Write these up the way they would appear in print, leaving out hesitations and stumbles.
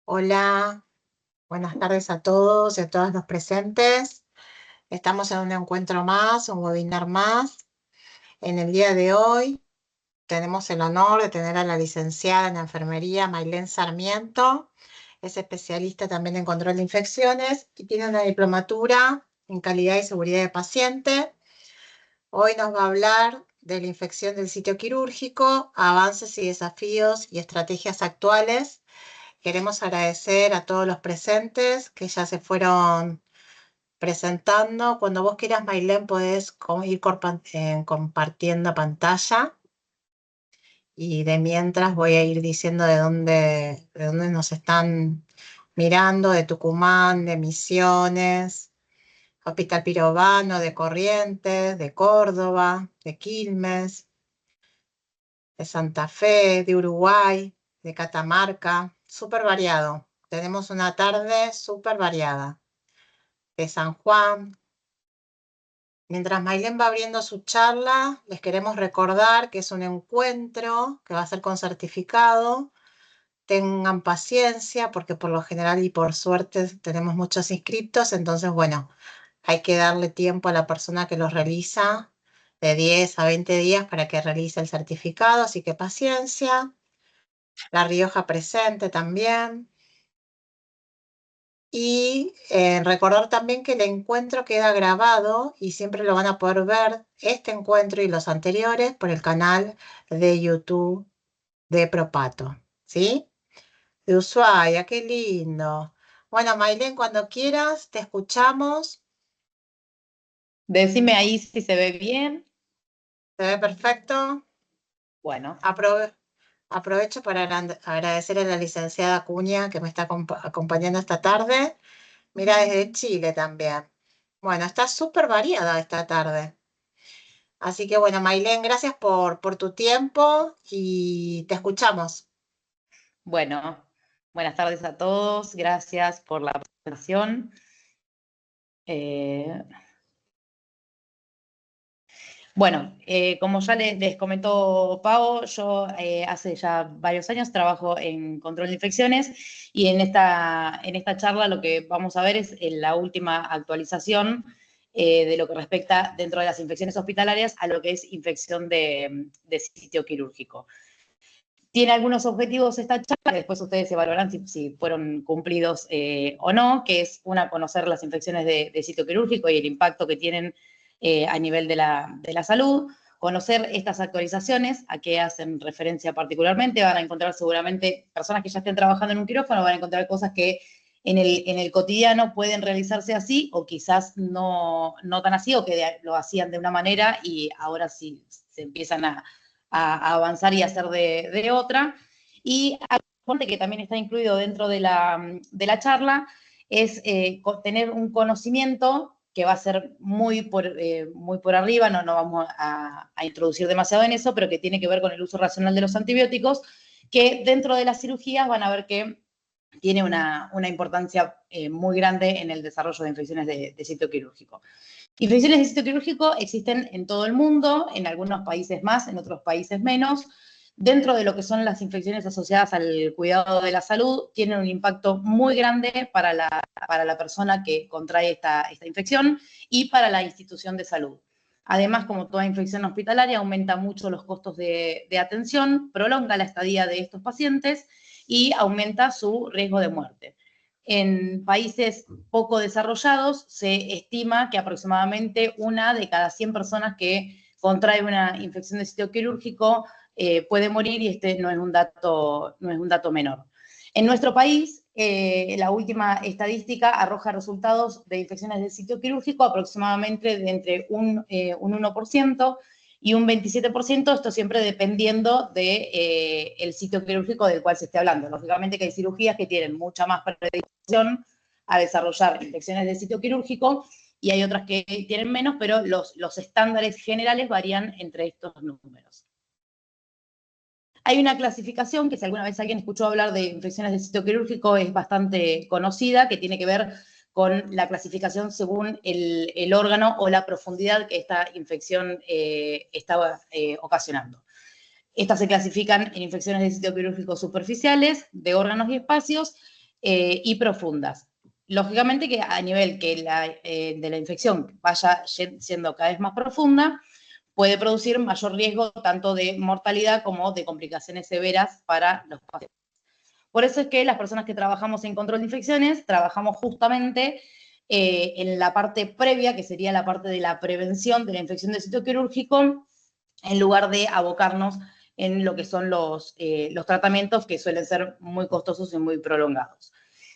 Hola, buenas tardes a todos y a todas los presentes. Estamos en un encuentro más, un webinar más. En el día de hoy tenemos el honor de tener a la licenciada en enfermería Mailén Sarmiento. Es especialista también en control de infecciones y tiene una diplomatura en calidad y seguridad de paciente. Hoy nos va a hablar de la infección del sitio quirúrgico, avances y desafíos y estrategias actuales. Queremos agradecer a todos los presentes que ya se fueron presentando. Cuando vos quieras, Mailén, podés ir compartiendo pantalla y de mientras voy a ir diciendo de dónde nos están mirando, de Tucumán, de Misiones, Hospital Pirovano, de Corrientes, de Córdoba, de Quilmes, de Santa Fe, de Uruguay, de Catamarca, súper variado. Tenemos una tarde súper variada. De San Juan. Mientras Mailén va abriendo su charla, les queremos recordar que es un encuentro que va a ser con certificado. Tengan paciencia porque por lo general y por suerte tenemos muchos inscriptos, entonces bueno, hay que darle tiempo a la persona que los realiza de 10 a 20 días para que realice el certificado, así que paciencia. La Rioja presente también. Y recordar también que el encuentro queda grabado y siempre lo van a poder ver, este encuentro y los anteriores, por el canal de YouTube de Propato, ¿sí? De Ushuaia, qué lindo. Bueno, Mailén, cuando quieras, te escuchamos. Decime ahí si se ve bien. ¿Se ve perfecto? Bueno, Aprove- Aprovecho para agradecer a la licenciada Acuña que me está acompañando esta tarde. Mira, desde Chile también. Bueno, está súper variada esta tarde. Así que bueno, Mailén, gracias por tu tiempo y te escuchamos. bueno, buenas tardes a todos. Gracias por la presentación. Eh, como ya les comentó Pau, yo hace ya varios años trabajo en control de infecciones y en esta charla lo que vamos a ver es la última actualización de lo que respecta dentro de las infecciones hospitalarias a lo que es infección de sitio quirúrgico. Tiene algunos objetivos esta charla, que después ustedes evaluarán si fueron cumplidos o no, que es una, conocer las infecciones de sitio quirúrgico y el impacto que tienen a nivel de la salud, conocer estas actualizaciones, a qué hacen referencia particularmente, van a encontrar seguramente personas que ya estén trabajando en un quirófano, van a encontrar cosas que en el cotidiano pueden realizarse así o quizás no tan así o que lo hacían de una manera y ahora sí se empiezan a avanzar y hacer de otra. Y algo que también está incluido dentro de la charla es tener un conocimiento que va a ser muy por arriba, no vamos a introducir demasiado en eso, pero que tiene que ver con el uso racional de los antibióticos, que dentro de las cirugías van a ver que tiene una importancia muy grande en el desarrollo de infecciones de sitio quirúrgico. Infecciones de sitio quirúrgico existen en todo el mundo, en algunos países más, en otros países menos. Dentro de lo que son las infecciones asociadas al cuidado de la salud, tienen un impacto muy grande para la persona que contrae esta infección y para la institución de salud. Además, como toda infección hospitalaria, aumenta mucho los costos de atención, prolonga la estadía de estos pacientes y aumenta su riesgo de muerte. En países poco desarrollados se estima que aproximadamente una de cada 100 personas que contrae una infección de sitio quirúrgico puede morir y este no es un dato menor. En nuestro país, la última estadística arroja resultados de infecciones de sitio quirúrgico aproximadamente de entre un 1% y un 27%, esto siempre dependiendo del sitio quirúrgico del cual se esté hablando. Lógicamente que hay cirugías que tienen mucha más predisposición a desarrollar infecciones de sitio quirúrgico y hay otras que tienen menos, pero los estándares generales varían entre estos números. Hay una clasificación que si alguna vez alguien escuchó hablar de infecciones de sitio quirúrgico es bastante conocida, que tiene que ver con la clasificación según el órgano o la profundidad que esta infección estaba ocasionando. Estas se clasifican en infecciones de sitio quirúrgico superficiales, de órganos y espacios, y profundas. Lógicamente que a nivel que de la infección vaya siendo cada vez más profunda, puede producir mayor riesgo tanto de mortalidad como de complicaciones severas para los pacientes. Por eso es que las personas que trabajamos en control de infecciones, trabajamos justamente en la parte previa, que sería la parte de la prevención de la infección del sitio quirúrgico, en lugar de abocarnos en lo que son los tratamientos que suelen ser muy costosos y muy prolongados.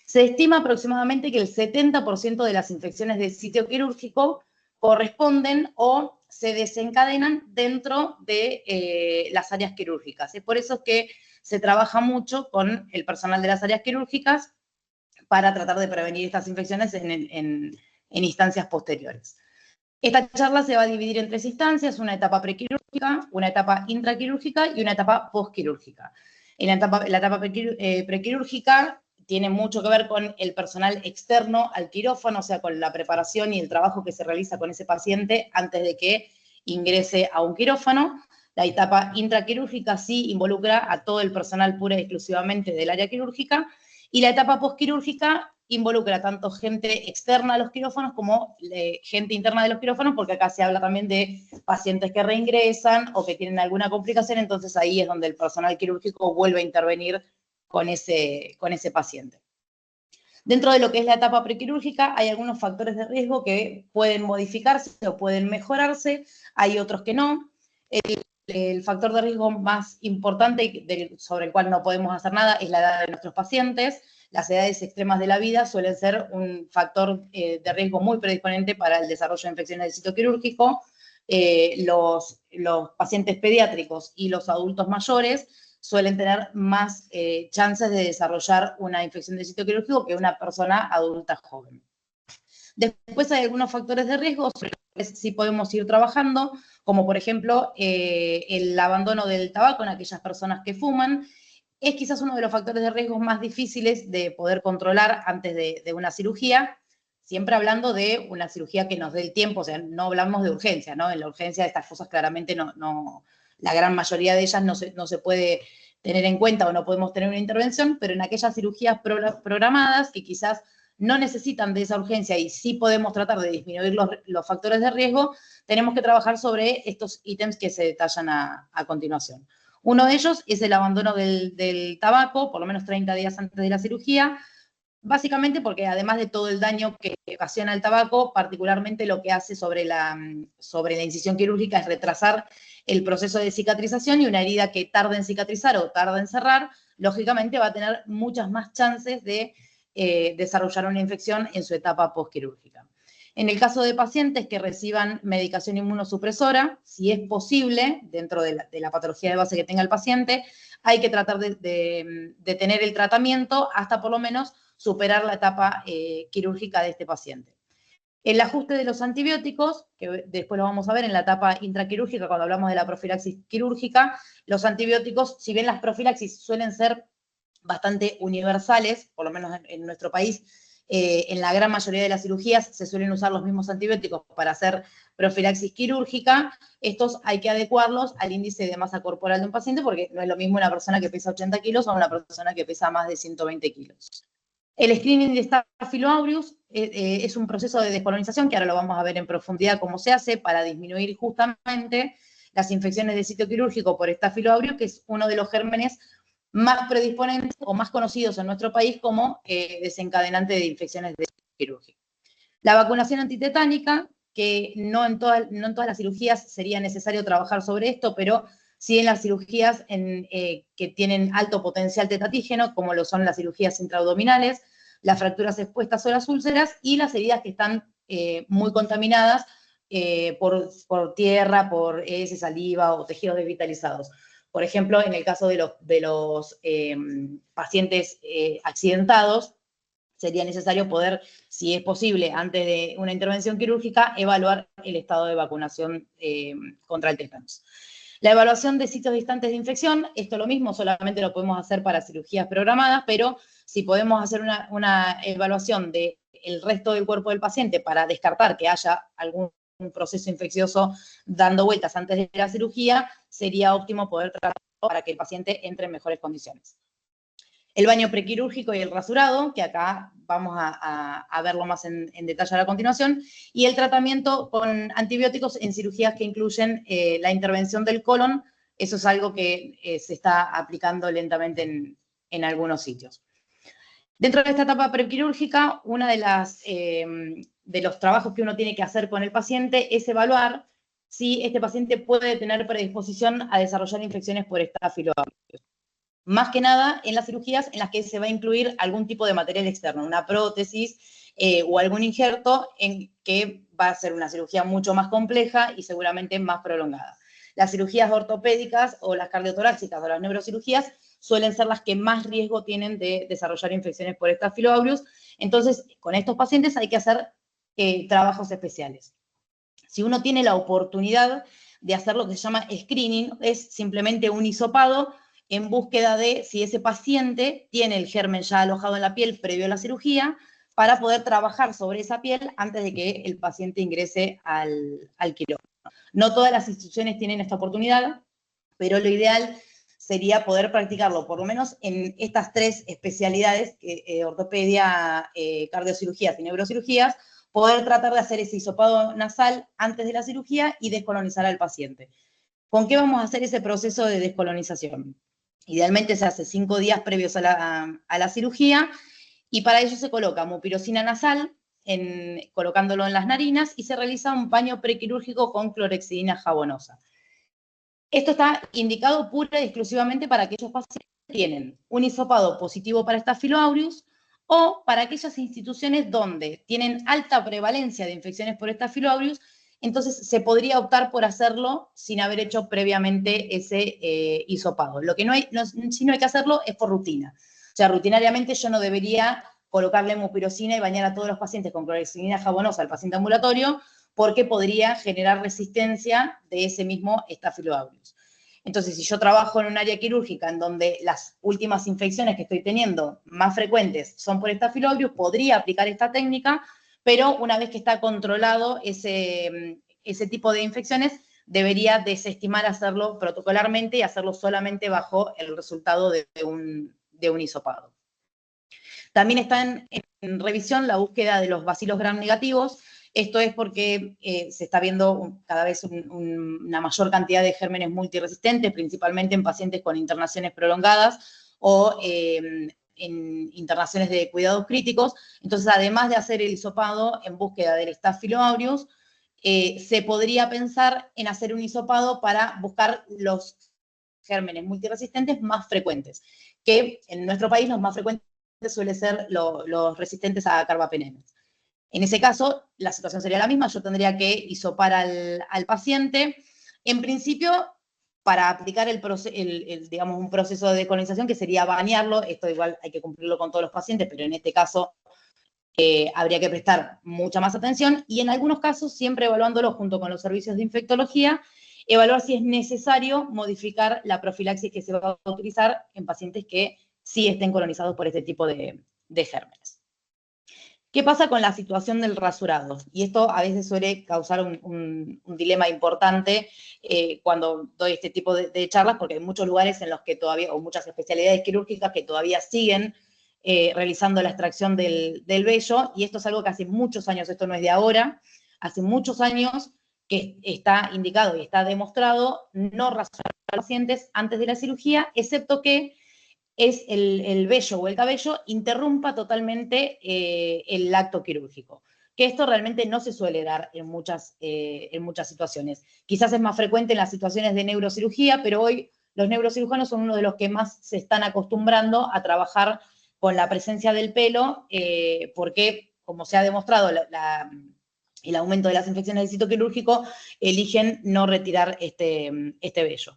Se estima aproximadamente que el 70% de las infecciones del sitio quirúrgico corresponden o se desencadenan dentro de las áreas quirúrgicas. Es por eso es que se trabaja mucho con el personal de las áreas quirúrgicas para tratar de prevenir estas infecciones en instancias posteriores. Esta charla se va a dividir en 3 instancias, una etapa prequirúrgica, una etapa intraquirúrgica y una etapa postquirúrgica. En la etapa prequirúrgica tiene mucho que ver con el personal externo al quirófano, o sea, con la preparación y el trabajo que se realiza con ese paciente antes de que ingrese a un quirófano. La etapa intraquirúrgica sí involucra a todo el personal pura y exclusivamente del área quirúrgica, y la etapa postquirúrgica involucra tanto gente externa a los quirófanos como gente interna de los quirófanos, porque acá se habla también de pacientes que reingresan o que tienen alguna complicación, entonces ahí es donde el personal quirúrgico vuelve a intervenir con ese paciente. Dentro de lo que es la etapa prequirúrgica hay algunos factores de riesgo que pueden modificarse o pueden mejorarse, hay otros que no. El factor de riesgo más importante sobre el cual no podemos hacer nada es la edad de nuestros pacientes. Las edades extremas de la vida suelen ser un factor de riesgo muy predisponente para el desarrollo de infecciones del sitio quirúrgico. Los pacientes pediátricos y los adultos mayores suelen tener más chances de desarrollar una infección del sitio quirúrgico que una persona adulta joven. Después hay algunos factores de riesgo sobre los que sí podemos ir trabajando, como por ejemplo el abandono del tabaco en aquellas personas que fuman. Es quizás uno de los factores de riesgo más difíciles de poder controlar antes de una cirugía, siempre hablando de una cirugía que nos dé el tiempo, o sea, no hablamos de urgencia, ¿no? En la urgencia estas cosas claramente la gran mayoría de ellas no se puede tener en cuenta o no podemos tener una intervención, pero en aquellas cirugías programadas que quizás no necesitan de esa urgencia y sí podemos tratar de disminuir los factores de riesgo, tenemos que trabajar sobre estos ítems que se detallan a continuación. Uno de ellos es el abandono del tabaco, por lo menos 30 días antes de la cirugía, básicamente porque además de todo el daño que ocasiona el tabaco, particularmente lo que hace sobre la incisión quirúrgica es retrasar el proceso de cicatrización, y una herida que tarda en cicatrizar o tarda en cerrar, lógicamente va a tener muchas más chances de desarrollar una infección en su etapa postquirúrgica. En el caso de pacientes que reciban medicación inmunosupresora, si es posible, dentro de la patología de base que tenga el paciente, hay que tratar de tener el tratamiento hasta por lo menos superar la etapa quirúrgica de este paciente. El ajuste de los antibióticos, que después lo vamos a ver en la etapa intraquirúrgica cuando hablamos de la profilaxis quirúrgica, los antibióticos, si bien las profilaxis suelen ser bastante universales, por lo menos en nuestro país, en la gran mayoría de las cirugías se suelen usar los mismos antibióticos para hacer profilaxis quirúrgica. Estos hay que adecuarlos al índice de masa corporal de un paciente, porque no es lo mismo una persona que pesa 80 kilos o una persona que pesa más de 120 kilos. El screening de Staphylococcus aureus es un proceso de descolonización que ahora lo vamos a ver en profundidad cómo se hace para disminuir justamente las infecciones de sitio quirúrgico por Staphylococcus aureus, que es uno de los gérmenes más predisponentes o más conocidos en nuestro país como desencadenante de infecciones de sitio quirúrgico. La vacunación antitetánica, que no en todas las cirugías sería necesario trabajar sobre esto, pero sí en las cirugías que tienen alto potencial tetatígeno, como lo son las cirugías intraabdominales, las fracturas expuestas o las úlceras, y las heridas que están muy contaminadas por tierra, por heces, saliva o tejidos desvitalizados. Por ejemplo, en el caso de los pacientes accidentados, sería necesario poder, si es posible, antes de una intervención quirúrgica, evaluar el estado de vacunación contra el tétanos. La evaluación de sitios distantes de infección, esto lo mismo, solamente lo podemos hacer para cirugías programadas, pero si podemos hacer una evaluación del resto del cuerpo del paciente para descartar que haya algún proceso infeccioso dando vueltas antes de la cirugía, sería óptimo poder tratarlo para que el paciente entre en mejores condiciones. El baño prequirúrgico y el rasurado, que acá vamos a verlo más en detalle a continuación, y el tratamiento con antibióticos en cirugías que incluyen la intervención del colon. Eso es algo que se está aplicando lentamente en algunos sitios. Dentro de esta etapa prequirúrgica, uno de los trabajos que uno tiene que hacer con el paciente es evaluar si este paciente puede tener predisposición a desarrollar infecciones por estafilococcus. Más que nada en las cirugías en las que se va a incluir algún tipo de material externo, una prótesis o algún injerto, en que va a ser una cirugía mucho más compleja y seguramente más prolongada. Las cirugías ortopédicas o las cardiotorácicas o las neurocirugías suelen ser las que más riesgo tienen de desarrollar infecciones por Staphylo aureus. Entonces, con estos pacientes hay que hacer trabajos especiales. Si uno tiene la oportunidad de hacer lo que se llama screening, es simplemente un hisopado en búsqueda de si ese paciente tiene el germen ya alojado en la piel previo a la cirugía, para poder trabajar sobre esa piel antes de que el paciente ingrese al quirófano. No todas las instituciones tienen esta oportunidad, pero lo ideal sería poder practicarlo, por lo menos en estas tres especialidades, ortopedia, cardiocirugías y neurocirugías, poder tratar de hacer ese hisopado nasal antes de la cirugía y descolonizar al paciente. ¿Con qué vamos a hacer ese proceso de descolonización? Idealmente se hace 5 días previos a la cirugía, y para ello se coloca mupirocina nasal, colocándolo en las narinas, y se realiza un baño prequirúrgico con clorhexidina jabonosa. Esto está indicado pura y exclusivamente para aquellos pacientes que tienen un hisopado positivo para Staphylo aureus, o para aquellas instituciones donde tienen alta prevalencia de infecciones por Staphylo aureus. Entonces se podría optar por hacerlo sin haber hecho previamente ese hisopado. Lo que si no hay que hacerlo es por rutina. O sea, rutinariamente yo no debería colocarle mupirocina y bañar a todos los pacientes con clorhexidina jabonosa al paciente ambulatorio, porque podría generar resistencia de ese mismo Staphylo aureus. Entonces, si yo trabajo en un área quirúrgica en donde las últimas infecciones que estoy teniendo más frecuentes son por Staphylo aureus, podría aplicar esta técnica, pero una vez que está controlado ese tipo de infecciones, debería desestimar hacerlo protocolarmente y hacerlo solamente bajo el resultado de un hisopado. También está en revisión la búsqueda de los bacilos gram negativos. Esto es porque se está viendo cada vez una mayor cantidad de gérmenes multiresistentes, principalmente en pacientes con internaciones prolongadas o en internaciones de cuidados críticos. Entonces, además de hacer el hisopado en búsqueda del Staphylo aureus, se podría pensar en hacer un hisopado para buscar los gérmenes multiresistentes más frecuentes, que en nuestro país los más frecuentes suelen ser los resistentes a carbapenemes. En ese caso, la situación sería la misma. Yo tendría que hisopar al paciente. En principio, para aplicar digamos, un proceso de descolonización que sería bañarlo. Esto igual hay que cumplirlo con todos los pacientes, pero en este caso habría que prestar mucha más atención. Y en algunos casos, siempre evaluándolo junto con los servicios de infectología, evaluar si es necesario modificar la profilaxis que se va a utilizar en pacientes que sí estén colonizados por este tipo de gérmenes. ¿Qué pasa con la situación del rasurado? Y esto a veces suele causar un dilema importante cuando doy este tipo de charlas, porque hay muchos lugares en los que todavía, o muchas especialidades quirúrgicas que todavía siguen realizando la extracción del vello, y esto es algo que hace muchos años, esto no es de ahora, hace muchos años que está indicado y está demostrado no rasurar a los pacientes antes de la cirugía, excepto que es el vello o el cabello interrumpa totalmente el acto quirúrgico. Que esto realmente no se suele dar en muchas situaciones. Quizás es más frecuente en las situaciones de neurocirugía, pero hoy los neurocirujanos son uno de los que más se están acostumbrando a trabajar con la presencia del pelo, porque, como se ha demostrado, el aumento de las infecciones del sitio quirúrgico, eligen no retirar este vello.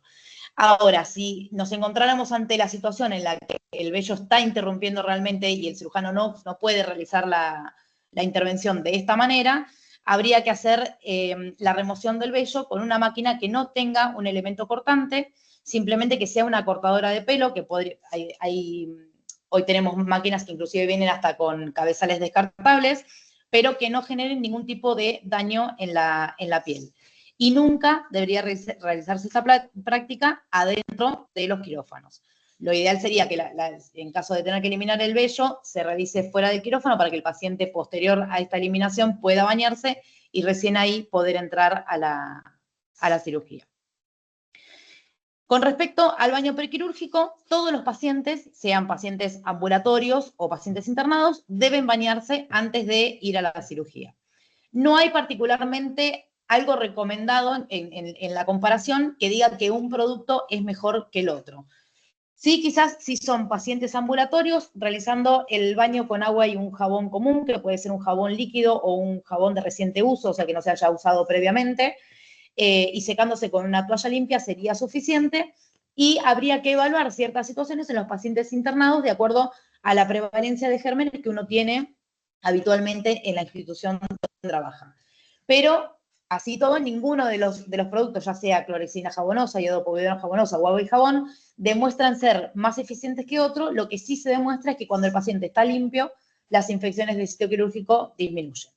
Ahora, si nos encontráramos ante la situación en la que el vello está interrumpiendo realmente y el cirujano no puede realizar la intervención de esta manera, habría que hacer la remoción del vello con una máquina que no tenga un elemento cortante, simplemente que sea una cortadora de pelo, que hoy tenemos máquinas que inclusive vienen hasta con cabezales descartables, pero que no generen ningún tipo de daño en la piel. Y nunca debería realizarse esta práctica adentro de los quirófanos. Lo ideal sería que en caso de tener que eliminar el vello, se realice fuera del quirófano para que el paciente posterior a esta eliminación pueda bañarse y recién ahí poder entrar a la cirugía. Con respecto al baño prequirúrgico, todos los pacientes, sean pacientes ambulatorios o pacientes internados, deben bañarse antes de ir a la cirugía. No hay particularmente algo recomendado en la comparación que diga que un producto es mejor que el otro. Sí, quizás si son pacientes ambulatorios, realizando el baño con agua y un jabón común, que puede ser un jabón líquido o un jabón de reciente uso, o sea que no se haya usado previamente, y secándose con una toalla limpia sería suficiente, y habría que evaluar ciertas situaciones en los pacientes internados de acuerdo a la prevalencia de gérmenes que uno tiene habitualmente en la institución donde trabaja. Pero, así todo, ninguno de los productos, ya sea clorexidina jabonosa, iodopovidona jabonosa o agua y jabón, demuestran ser más eficientes que otro. Lo que sí se demuestra es que cuando el paciente está limpio, las infecciones del sitio quirúrgico disminuyen.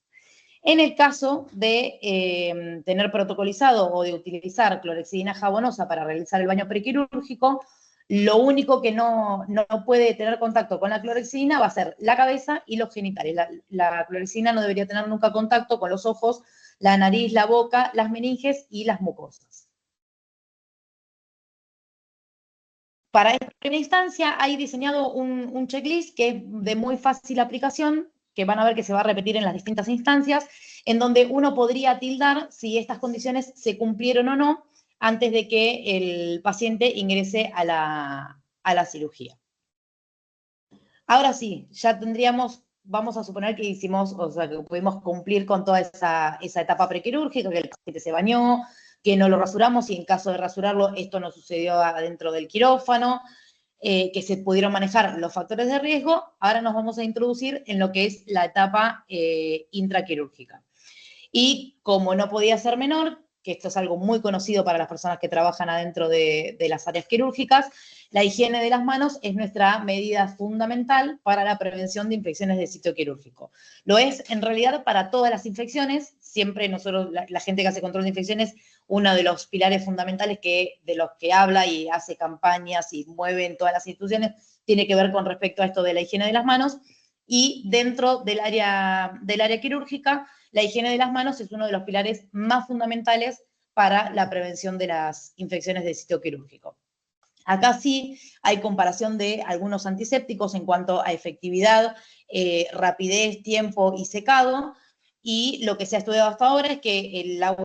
En el caso de tener protocolizado o de utilizar clorexidina jabonosa para realizar el baño prequirúrgico, lo único que no puede tener contacto con la clorexidina va a ser la cabeza y los genitales. La clorexidina no debería tener nunca contacto con los ojos, la nariz, la boca, las meninges y las mucosas. Para esta primera instancia hay diseñado un checklist que es de muy fácil aplicación, que van a ver que se va a repetir en las distintas instancias, en donde uno podría tildar si estas condiciones se cumplieron o no antes de que el paciente ingrese a la cirugía. Ahora sí, ya tendríamos, vamos a suponer que hicimos, o sea, que pudimos cumplir con toda esa etapa prequirúrgica, que el paciente se bañó, que no lo rasuramos y en caso de rasurarlo esto no sucedió adentro del quirófano, que se pudieron manejar los factores de riesgo. Ahora nos vamos a introducir en lo que es la etapa intraquirúrgica. Y como no podía ser menor, que esto es algo muy conocido para las personas que trabajan adentro de las áreas quirúrgicas, la higiene de las manos es nuestra medida fundamental para la prevención de infecciones del sitio quirúrgico. Lo es en realidad para todas las infecciones. Siempre nosotros, la gente que hace control de infecciones, uno de los pilares fundamentales de los que habla y hace campañas y mueve en todas las instituciones, tiene que ver con respecto a esto de la higiene de las manos. Y dentro del área quirúrgica, la higiene de las manos es uno de los pilares más fundamentales para la prevención de las infecciones del sitio quirúrgico. Acá sí hay comparación de algunos antisépticos en cuanto a efectividad, rapidez, tiempo y secado, y lo que se ha estudiado hasta ahora es que el agua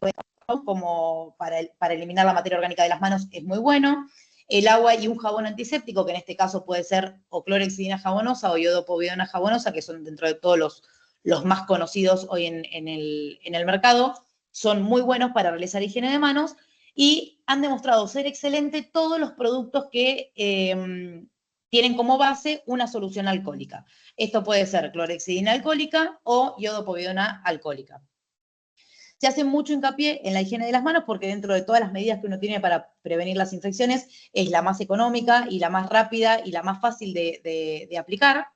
como para eliminar la materia orgánica de las manos es muy bueno. El agua y un jabón antiséptico, que en este caso puede ser o clorexidina jabonosa o iodopovidona jabonosa, que son dentro de todos los más conocidos hoy en el mercado, son muy buenos para realizar higiene de manos y han demostrado ser excelentes todos los productos que tienen como base una solución alcohólica. Esto puede ser clorexidina alcohólica o iodopovidona alcohólica. Se hace mucho hincapié en la higiene de las manos porque dentro de todas las medidas que uno tiene para prevenir las infecciones es la más económica y la más rápida y la más fácil de aplicar.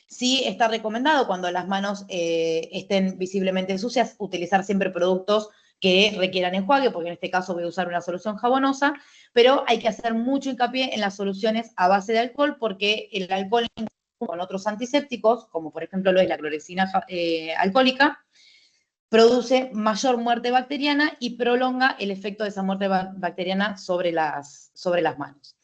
Sí está recomendado cuando las manos estén visiblemente sucias utilizar siempre productos que requieran enjuague, porque en este caso voy a usar una solución jabonosa, pero hay que hacer mucho hincapié en las soluciones a base de alcohol porque el alcohol con otros antisépticos, como por ejemplo lo es la clorexidina alcohólica, produce mayor muerte bacteriana y prolonga el efecto de esa muerte bacteriana sobre las manos.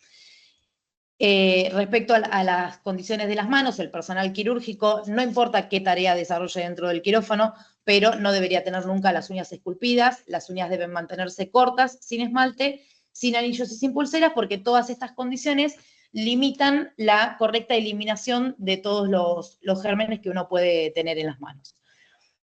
Respecto a las condiciones de las manos, el personal quirúrgico, no importa qué tarea desarrolle dentro del quirófano, pero no debería tener nunca las uñas esculpidas, las uñas deben mantenerse cortas, sin esmalte, sin anillos y sin pulseras, porque todas estas condiciones limitan la correcta eliminación de todos los gérmenes que uno puede tener en las manos.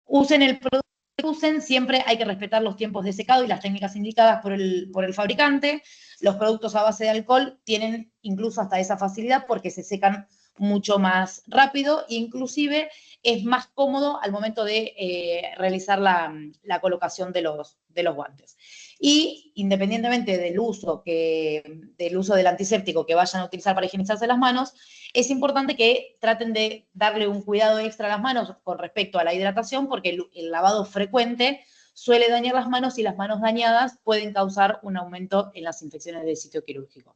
Usen el producto que usen, siempre hay que respetar los tiempos de secado y las técnicas indicadas por el fabricante. Los productos a base de alcohol tienen incluso hasta esa facilidad porque se secan mucho más rápido e inclusive es más cómodo al momento de realizar la colocación de los guantes. Y independientemente del uso del antiséptico que vayan a utilizar para higienizarse las manos, es importante que traten de darle un cuidado extra a las manos con respecto a la hidratación, porque el lavado frecuente suele dañar las manos y las manos dañadas pueden causar un aumento en las infecciones del sitio quirúrgico.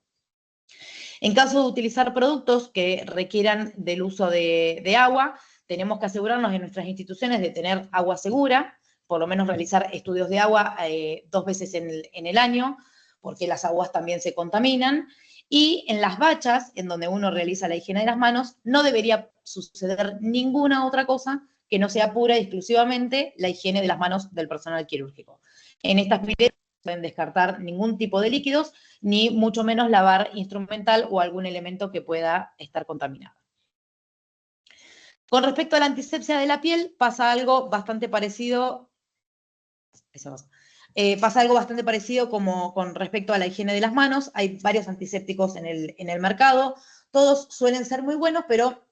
En caso de utilizar productos que requieran del uso de agua, tenemos que asegurarnos en nuestras instituciones de tener agua segura, por lo menos realizar estudios de agua 2 veces en el año, porque las aguas también se contaminan. Y en las bachas, en donde uno realiza la higiene de las manos, no debería suceder ninguna otra cosa que no sea pura y exclusivamente la higiene de las manos del personal quirúrgico. En estas piletas no pueden descartar ningún tipo de líquidos, ni mucho menos lavar instrumental o algún elemento que pueda estar contaminado. Con respecto a la antisepsia de la piel, pasa algo bastante parecido. Pasa algo bastante parecido como con respecto a la higiene de las manos. Hay varios antisépticos en el mercado. Todos suelen ser muy buenos, pero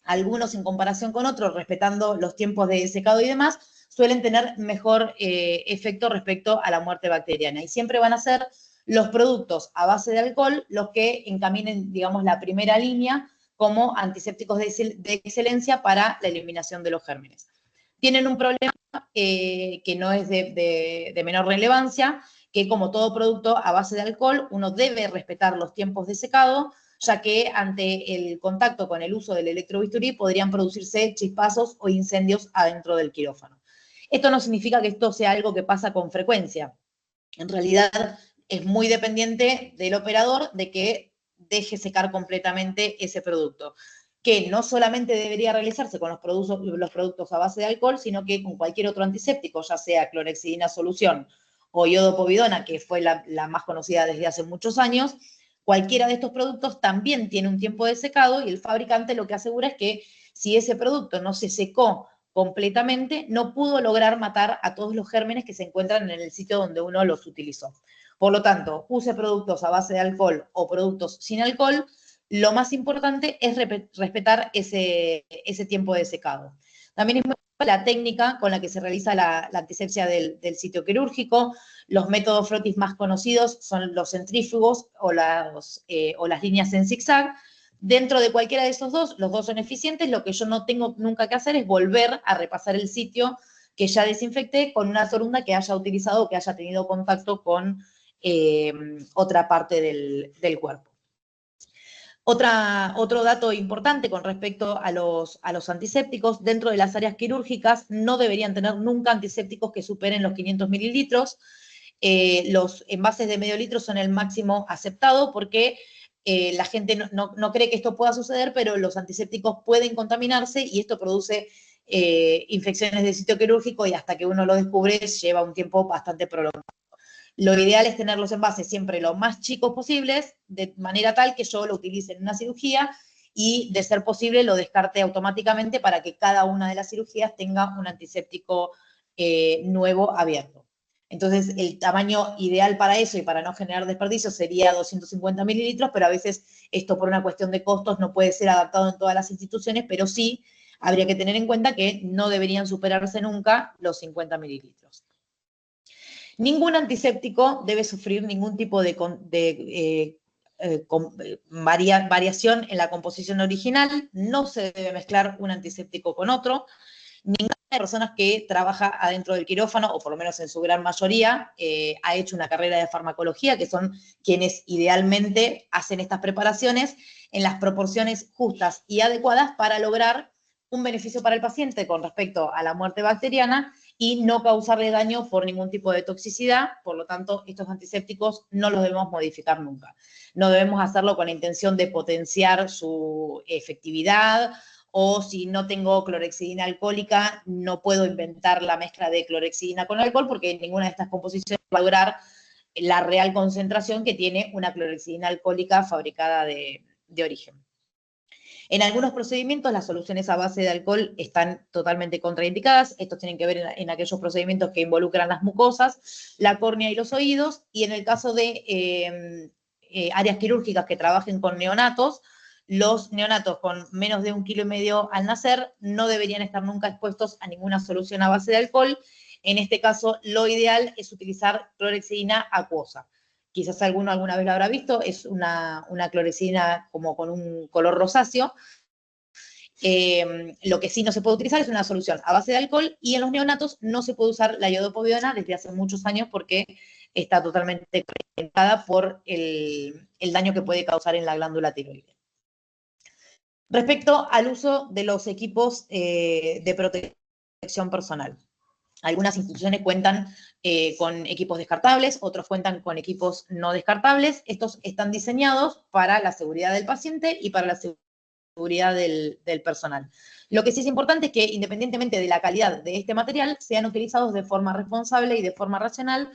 algunos en comparación con otros, respetando los tiempos de secado y demás, suelen tener mejor efecto respecto a la muerte bacteriana. Y siempre van a ser los productos a base de alcohol los que encaminen, digamos, la primera línea como antisépticos de excelencia para la eliminación de los gérmenes. Tienen un problema que no es de menor relevancia, que como todo producto a base de alcohol, uno debe respetar los tiempos de secado, ya que ante el contacto con el uso del electrobisturí podrían producirse chispazos o incendios adentro del quirófano. Esto no significa que esto sea algo que pasa con frecuencia. En realidad es muy dependiente del operador de que deje secar completamente ese producto, que no solamente debería realizarse con los productos a base de alcohol, sino que con cualquier otro antiséptico, ya sea clorhexidina solución o iodopovidona, que fue la más conocida desde hace muchos años. Cualquiera de estos productos también tiene un tiempo de secado y el fabricante lo que asegura es que si ese producto no se secó completamente, no pudo lograr matar a todos los gérmenes que se encuentran en el sitio donde uno los utilizó. Por lo tanto, use productos a base de alcohol o productos sin alcohol, lo más importante es respetar ese tiempo de secado. También es muy la técnica con la que se realiza la antisepsia del sitio quirúrgico. Los métodos Frotis más conocidos son los centrífugos o las líneas en zigzag. Dentro de cualquiera de esos dos, los dos son eficientes. Lo que yo no tengo nunca que hacer es volver a repasar el sitio que ya desinfecté con una torunda que haya utilizado o que haya tenido contacto con otra parte del cuerpo. Otro dato importante con respecto a los antisépticos, dentro de las áreas quirúrgicas no deberían tener nunca antisépticos que superen los 500 mililitros. Los envases de medio litro son el máximo aceptado porque la gente no cree que esto pueda suceder, pero los antisépticos pueden contaminarse y esto produce infecciones de sitio quirúrgico y hasta que uno lo descubre lleva un tiempo bastante prolongado. Lo ideal es tener los envases siempre lo más chicos posibles, de manera tal que yo lo utilice en una cirugía y, de ser posible, lo descarte automáticamente para que cada una de las cirugías tenga un antiséptico nuevo abierto. Entonces, el tamaño ideal para eso y para no generar desperdicio sería 250 mililitros, pero a veces esto por una cuestión de costos no puede ser adaptado en todas las instituciones, pero sí habría que tener en cuenta que no deberían superarse nunca los 50 mililitros. Ningún antiséptico debe sufrir ningún tipo de variación en la composición original, no se debe mezclar un antiséptico con otro. Ninguna de las personas que trabaja adentro del quirófano, o por lo menos en su gran mayoría, ha hecho una carrera de farmacología, que son quienes idealmente hacen estas preparaciones en las proporciones justas y adecuadas para lograr un beneficio para el paciente con respecto a la muerte bacteriana y no causarle daño por ningún tipo de toxicidad. Por lo tanto, estos antisépticos no los debemos modificar nunca. No debemos hacerlo con la intención de potenciar su efectividad, o si no tengo clorhexidina alcohólica, no puedo inventar la mezcla de clorhexidina con alcohol porque ninguna de estas composiciones va a lograr la real concentración que tiene una clorhexidina alcohólica fabricada de origen. En algunos procedimientos las soluciones a base de alcohol están totalmente contraindicadas. Estos tienen que ver en aquellos procedimientos que involucran las mucosas, la córnea y los oídos, y en el caso de áreas quirúrgicas que trabajen con neonatos, los neonatos con menos de 1,5 kilos al nacer no deberían estar nunca expuestos a ninguna solución a base de alcohol. En este caso, lo ideal es utilizar clorhexidina acuosa. Quizás alguno alguna vez lo habrá visto, es una clorhexidina como con un color rosáceo, Lo que sí no se puede utilizar es una solución a base de alcohol, y en los neonatos no se puede usar la iodopovidona desde hace muchos años porque está totalmente contraindicada por el daño que puede causar en la glándula tiroidea. Respecto al uso de los equipos de protección personal. Algunas instituciones cuentan con equipos descartables, otros cuentan con equipos no descartables. Estos están diseñados para la seguridad del paciente y para la seguridad del personal. Lo que sí es importante es que, independientemente de la calidad de este material, sean utilizados de forma responsable y de forma racional,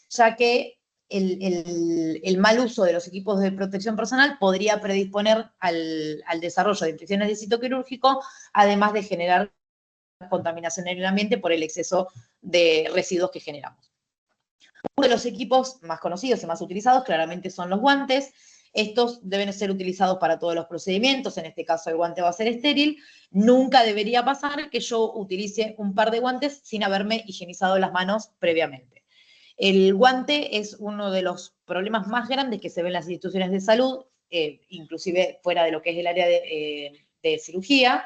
ya que el mal uso de los equipos de protección personal podría predisponer al desarrollo de infecciones de sitio quirúrgico, además de generar contaminación en el ambiente por el exceso de residuos que generamos. Uno de los equipos más conocidos y más utilizados claramente son los guantes. Estos deben ser utilizados para todos los procedimientos, en este caso el guante va a ser estéril. Nunca debería pasar que yo utilice un par de guantes sin haberme higienizado las manos previamente. El guante es uno de los problemas más grandes que se ven en las instituciones de salud, inclusive fuera de lo que es el área de cirugía,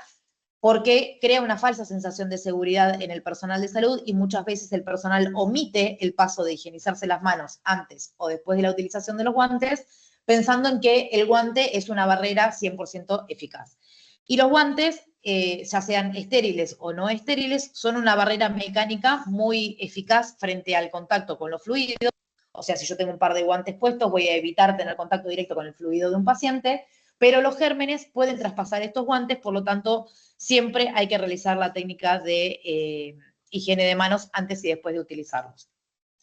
porque crea una falsa sensación de seguridad en el personal de salud y muchas veces el personal omite el paso de higienizarse las manos antes o después de la utilización de los guantes, pensando en que el guante es una barrera 100% eficaz. Y los guantes, ya sean estériles o no estériles, son una barrera mecánica muy eficaz frente al contacto con los fluidos. O sea, si yo tengo un par de guantes puestos, voy a evitar tener contacto directo con el fluido de un paciente, pero los gérmenes pueden traspasar estos guantes, por lo tanto, siempre hay que realizar la técnica de higiene de manos antes y después de utilizarlos.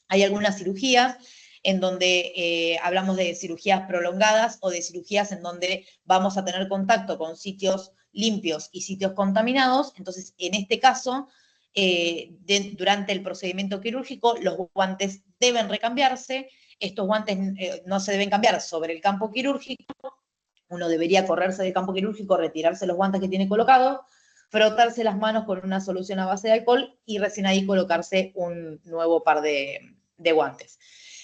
Hay algunas cirugías en donde hablamos de cirugías prolongadas o de cirugías en donde vamos a tener contacto con sitios limpios y sitios contaminados. Entonces, en este caso, durante el procedimiento quirúrgico, los guantes deben recambiarse. Estos guantes no se deben cambiar sobre el campo quirúrgico. Uno debería correrse del campo quirúrgico, retirarse los guantes que tiene colocados, frotarse las manos con una solución a base de alcohol y recién ahí colocarse un nuevo par de guantes.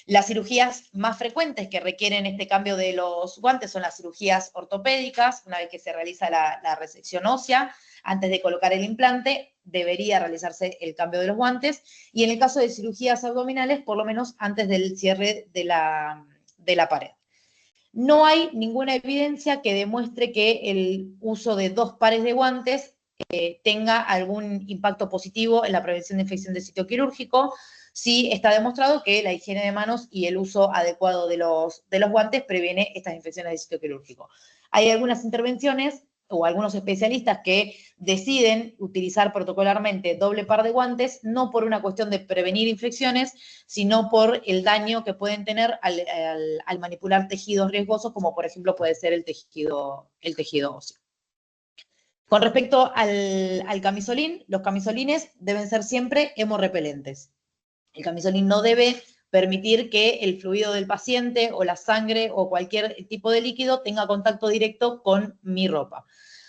Las cirugías más frecuentes que requieren este cambio de los guantes son las cirugías ortopédicas. Una vez que se realiza la resección ósea, antes de colocar el implante, debería realizarse el cambio de los guantes. Y en el caso de cirugías abdominales, por lo menos antes del cierre de la pared. No hay ninguna evidencia que demuestre que el uso de 2 pares de guantes tenga algún impacto positivo en la prevención de infección de sitio quirúrgico. Sí está demostrado que la higiene de manos y el uso adecuado de los guantes previene estas infecciones de sitio quirúrgico. Hay algunas intervenciones o algunos especialistas que deciden utilizar protocolarmente doble par de guantes, no por una cuestión de prevenir infecciones, sino por el daño que pueden tener al manipular tejidos riesgosos, como por ejemplo puede ser el tejido óseo. Con respecto al camisolín, los camisolines deben ser siempre hemorrepelentes. El camisolín no debe permitir que el fluido del paciente o la sangre o cualquier tipo de líquido tenga contacto directo con mi ropa.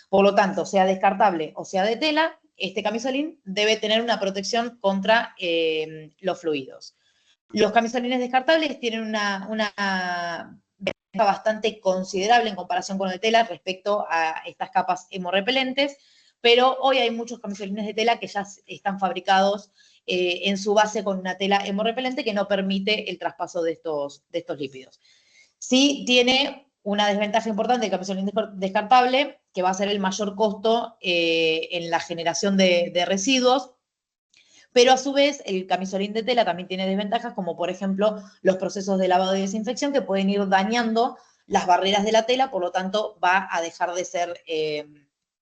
Por lo tanto, sea descartable o sea de tela, este camisolín debe tener una protección contra los fluidos. Los camisolines descartables tienen una ventaja bastante considerable en comparación con el de tela respecto a estas capas hemorrepelentes, pero hoy hay muchos camisolines de tela que ya están fabricados en su base con una tela hemorrepelente que no permite el traspaso de estos lípidos. Sí tiene una desventaja importante el camisolín descartable, que va a ser el mayor costo en la generación de residuos, pero a su vez el camisolín de tela también tiene desventajas, como por ejemplo los procesos de lavado y desinfección que pueden ir dañando las barreras de la tela, por lo tanto va a dejar de ser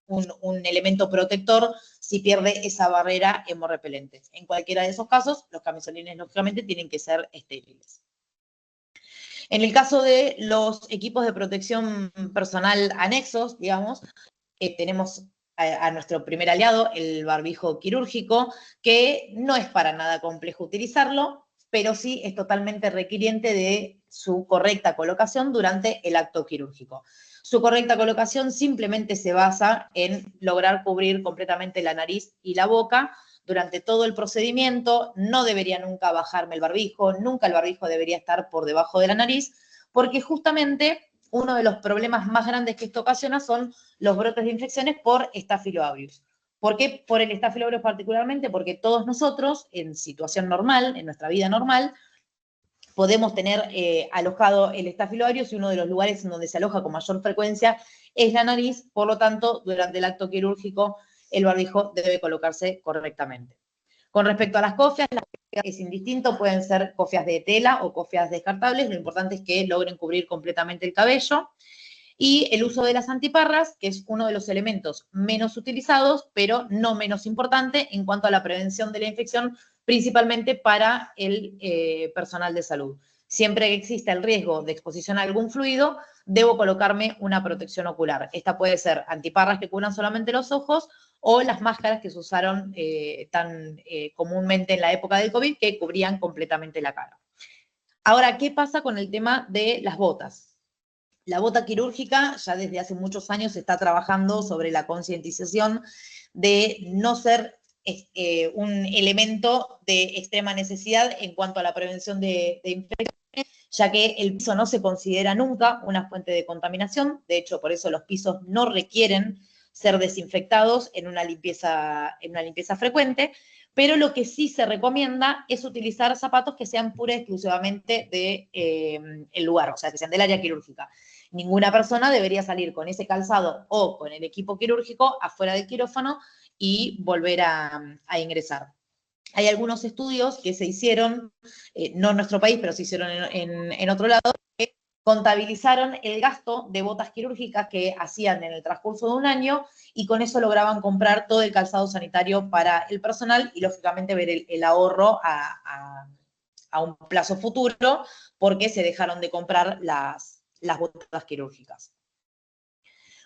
un elemento protector si pierde esa barrera hemorrepelente. En cualquiera de esos casos, los camisolines lógicamente tienen que ser estériles. En el caso de los equipos de protección personal anexos, digamos, tenemos a nuestro primer aliado, el barbijo quirúrgico, que no es para nada complejo utilizarlo, pero sí es totalmente requiriente de su correcta colocación durante el acto quirúrgico. Su correcta colocación simplemente se basa en lograr cubrir completamente la nariz y la boca durante todo el procedimiento. No debería nunca bajarme el barbijo, nunca el barbijo debería estar por debajo de la nariz, porque justamente uno de los problemas más grandes que esto ocasiona son los brotes de infecciones por Staphylo aureus. ¿Por qué por el Staphylo aureus particularmente? Porque todos nosotros, en situación normal, en nuestra vida normal, podemos tener alojado el Staphylo aureus y uno de los lugares en donde se aloja con mayor frecuencia es la nariz, por lo tanto, durante el acto quirúrgico, el barbijo debe colocarse correctamente. Con respecto a las cofias es indistinto, pueden ser cofias de tela o cofias descartables, lo importante es que logren cubrir completamente el cabello. Y el uso de las antiparras, que es uno de los elementos menos utilizados, pero no menos importante en cuanto a la prevención de la infección, principalmente para el personal de salud. Siempre que exista el riesgo de exposición a algún fluido, debo colocarme una protección ocular. Esta puede ser antiparras que cubran solamente los ojos o las máscaras que se usaron tan comúnmente en la época del COVID, que cubrían completamente la cara. Ahora, ¿qué pasa con el tema de las botas? La bota quirúrgica ya desde hace muchos años se está trabajando sobre la concientización de no ser un elemento de extrema necesidad en cuanto a la prevención de infecciones, ya que el piso no se considera nunca una fuente de contaminación. De hecho, por eso los pisos no requieren ser desinfectados en una limpieza frecuente, pero lo que sí se recomienda es utilizar zapatos que sean pura y exclusivamente del lugar, o sea, que sean del área quirúrgica. Ninguna persona debería salir con ese calzado o con el equipo quirúrgico afuera del quirófano y volver a ingresar. Hay algunos estudios que se hicieron, no en nuestro país, pero se hicieron en otro lado, que contabilizaron el gasto de botas quirúrgicas que hacían en el transcurso de un año y con eso lograban comprar todo el calzado sanitario para el personal y, lógicamente, ver el ahorro a un plazo futuro porque se dejaron de comprar las botas quirúrgicas.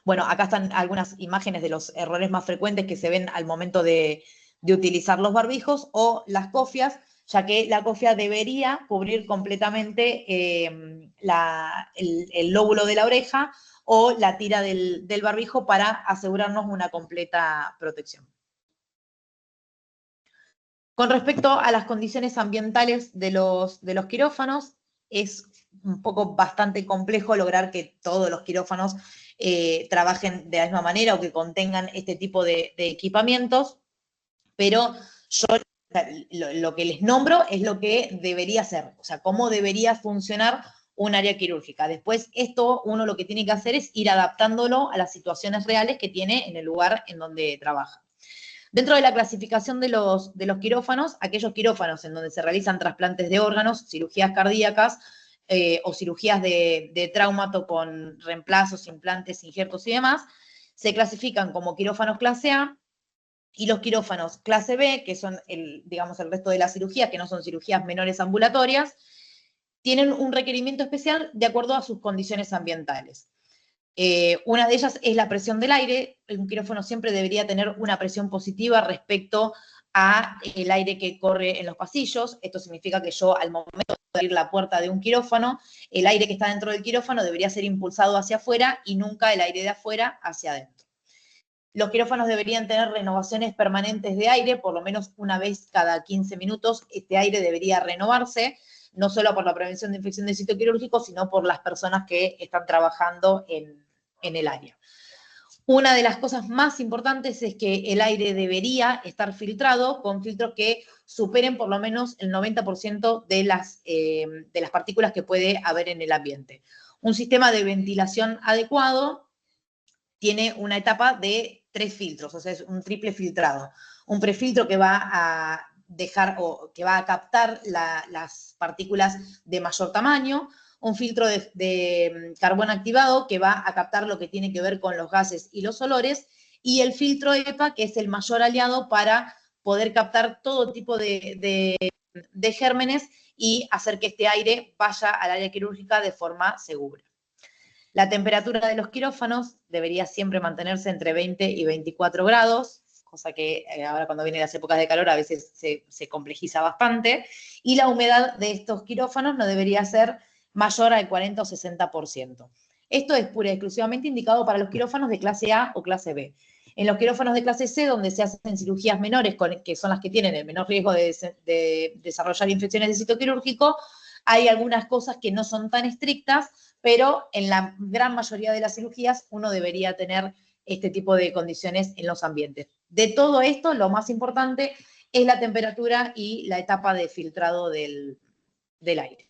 Bueno, acá están algunas imágenes de los errores más frecuentes que se ven al momento de utilizar los barbijos o las cofias, ya que la cofia debería cubrir completamente el lóbulo de la oreja o la tira del barbijo para asegurarnos una completa protección. Con respecto a las condiciones ambientales de los quirófanos, es un poco bastante complejo lograr que todos los quirófanos trabajen de la misma manera o que contengan este tipo de equipamientos, pero yo lo que les nombro es lo que debería ser, o sea, cómo debería funcionar un área quirúrgica. Después, esto uno lo que tiene que hacer es ir adaptándolo a las situaciones reales que tiene en el lugar en donde trabaja. Dentro de la clasificación de los quirófanos, aquellos quirófanos en donde se realizan trasplantes de órganos, cirugías cardíacas o cirugías de traumato con reemplazos, implantes, injertos y demás, se clasifican como quirófanos clase A, y los quirófanos clase B, que son digamos, el resto de las cirugías, que no son cirugías menores ambulatorias, tienen un requerimiento especial de acuerdo a sus condiciones ambientales. Una de ellas es la presión del aire. Un quirófano siempre debería tener una presión positiva respecto a el aire que corre en los pasillos. Esto significa que yo, al momento de abrir la puerta de un quirófano, el aire que está dentro del quirófano debería ser impulsado hacia afuera y nunca el aire de afuera hacia adentro. Los quirófanos deberían tener renovaciones permanentes de aire, por lo menos una vez cada 15 minutos. Este aire debería renovarse, no solo por la prevención de infección del sitio quirúrgico, sino por las personas que están trabajando en el área. Una de las cosas más importantes es que el aire debería estar filtrado con filtros que superen por lo menos el 90% de las partículas que puede haber en el ambiente. Un sistema de ventilación adecuado tiene una etapa de 3 filtros, o sea, es un triple filtrado. Un prefiltro que va a dejar o que va a captar las partículas de mayor tamaño, un filtro de carbón activado que va a captar lo que tiene que ver con los gases y los olores, y el filtro EPA, que es el mayor aliado para poder captar todo tipo de gérmenes y hacer que este aire vaya al área quirúrgica de forma segura. La temperatura de los quirófanos debería siempre mantenerse entre 20 y 24 grados, cosa que ahora cuando vienen las épocas de calor a veces se complejiza bastante, y la humedad de estos quirófanos no debería ser mayor al 40 o 60%. Esto es pura y exclusivamente indicado para los quirófanos de clase A o clase B. En los quirófanos de clase C, donde se hacen cirugías menores, que son las que tienen el menor riesgo de desarrollar infecciones de sitio quirúrgico, Hay algunas cosas que no son tan estrictas, pero en la gran mayoría de las cirugías uno debería tener este tipo de condiciones en los ambientes. De todo esto, lo más importante es la temperatura y la etapa de filtrado del aire.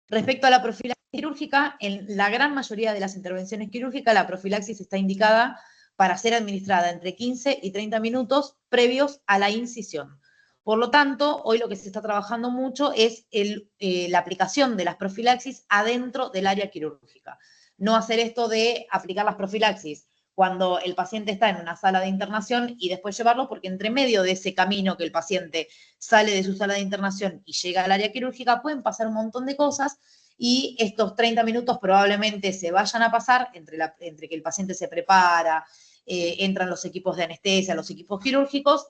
Respecto a la profilaxis quirúrgica, en la gran mayoría de las intervenciones quirúrgicas, la profilaxis está indicada para ser administrada entre 15 y 30 minutos previos a la incisión. Por lo tanto, hoy lo que se está trabajando mucho es la aplicación de las profilaxis adentro del área quirúrgica. No hacer esto de aplicar las profilaxis cuando el paciente está en una sala de internación y después llevarlo, porque entre medio de ese camino que el paciente sale de su sala de internación y llega al área quirúrgica, pueden pasar un montón de cosas y estos 30 minutos probablemente se vayan a pasar entre que el paciente se prepara, entran los equipos de anestesia, los equipos quirúrgicos.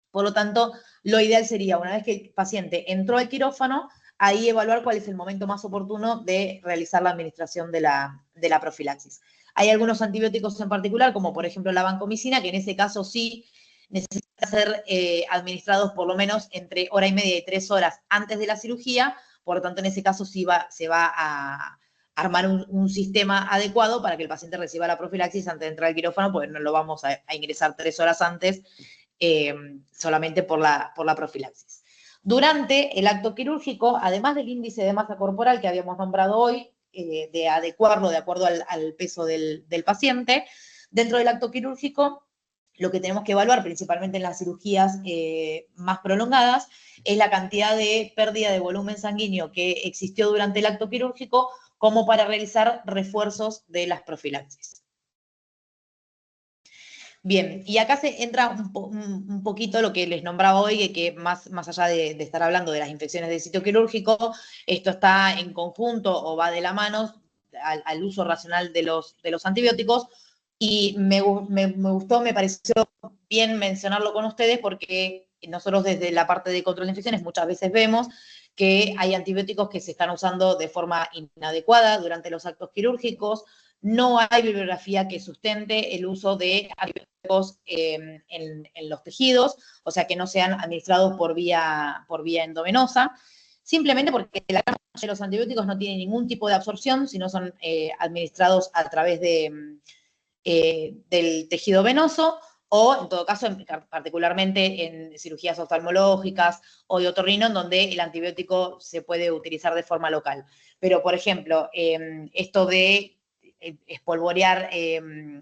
Por lo tanto, lo ideal sería, una vez que el paciente entró al quirófano, ahí evaluar cuál es el momento más oportuno de realizar la administración de la profilaxis. Hay algunos antibióticos en particular, como por ejemplo la vancomicina, que en ese caso sí necesitan ser administrados por lo menos entre hora y media y 3 horas antes de la cirugía. Por lo tanto, en ese caso sí se va a armar un sistema adecuado para que el paciente reciba la profilaxis antes de entrar al quirófano, porque no lo vamos a ingresar 3 horas antes solamente por la profilaxis. Durante el acto quirúrgico, además del índice de masa corporal que habíamos nombrado hoy, de adecuarlo de acuerdo al peso del paciente, dentro del acto quirúrgico, lo que tenemos que evaluar, principalmente en las cirugías más prolongadas, es la cantidad de pérdida de volumen sanguíneo que existió durante el acto quirúrgico, como para realizar refuerzos de las profilaxis. Bien, y acá se entra un poquito lo que les nombraba hoy, que más allá de estar hablando de las infecciones de sitio quirúrgico, esto está en conjunto o va de la mano al uso racional de los antibióticos, y me gustó, me pareció bien mencionarlo con ustedes, porque nosotros desde la parte de control de infecciones muchas veces vemos que hay antibióticos que se están usando de forma inadecuada durante los actos quirúrgicos. No hay bibliografía que sustente el uso de antibióticos en los tejidos, o sea, que no sean administrados por vía endovenosa, simplemente porque la gran mayoría de los antibióticos no tienen ningún tipo de absorción, sino son administrados a través del tejido venoso, o en todo caso, particularmente en cirugías oftalmológicas o de otorrino, en donde el antibiótico se puede utilizar de forma local. Pero, por ejemplo, esto de espolvorear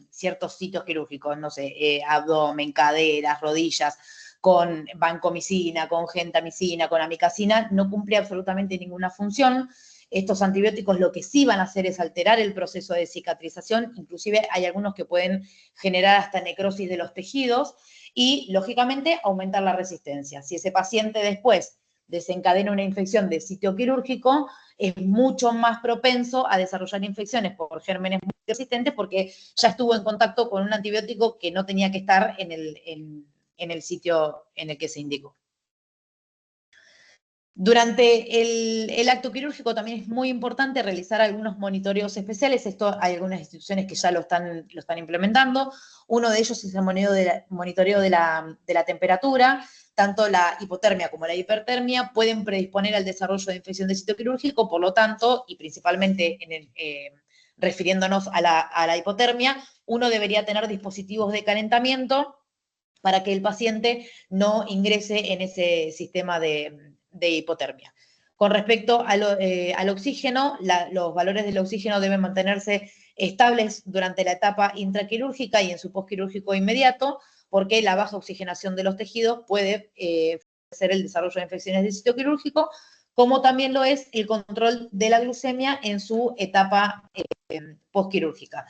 ciertos sitios quirúrgicos, no sé, abdomen, caderas, rodillas, con vancomicina, con gentamicina, con amicacina, no cumple absolutamente ninguna función. Estos antibióticos lo que sí van a hacer es alterar el proceso de cicatrización, inclusive hay algunos que pueden generar hasta necrosis de los tejidos y, lógicamente, aumentar la resistencia. Si ese paciente después desencadena una infección de sitio quirúrgico, es mucho más propenso a desarrollar infecciones por gérmenes muy resistentes, porque ya estuvo en contacto con un antibiótico que no tenía que estar en el sitio en el que se indicó. Durante el acto quirúrgico también es muy importante realizar algunos monitoreos especiales. Esto hay algunas instituciones que ya lo están implementando. Uno de ellos es el monitoreo de la temperatura. Tanto la hipotermia como la hipertermia pueden predisponer al desarrollo de infección de sitio quirúrgico, por lo tanto, y principalmente refiriéndonos a la hipotermia, uno debería tener dispositivos de calentamiento para que el paciente no ingrese en ese sistema de hipotermia. Con respecto al oxígeno, los valores del oxígeno deben mantenerse estables durante la etapa intraquirúrgica y en su postquirúrgico inmediato, porque la baja oxigenación de los tejidos puede favorecer el desarrollo de infecciones de sitio quirúrgico, como también lo es el control de la glucemia en su etapa postquirúrgica.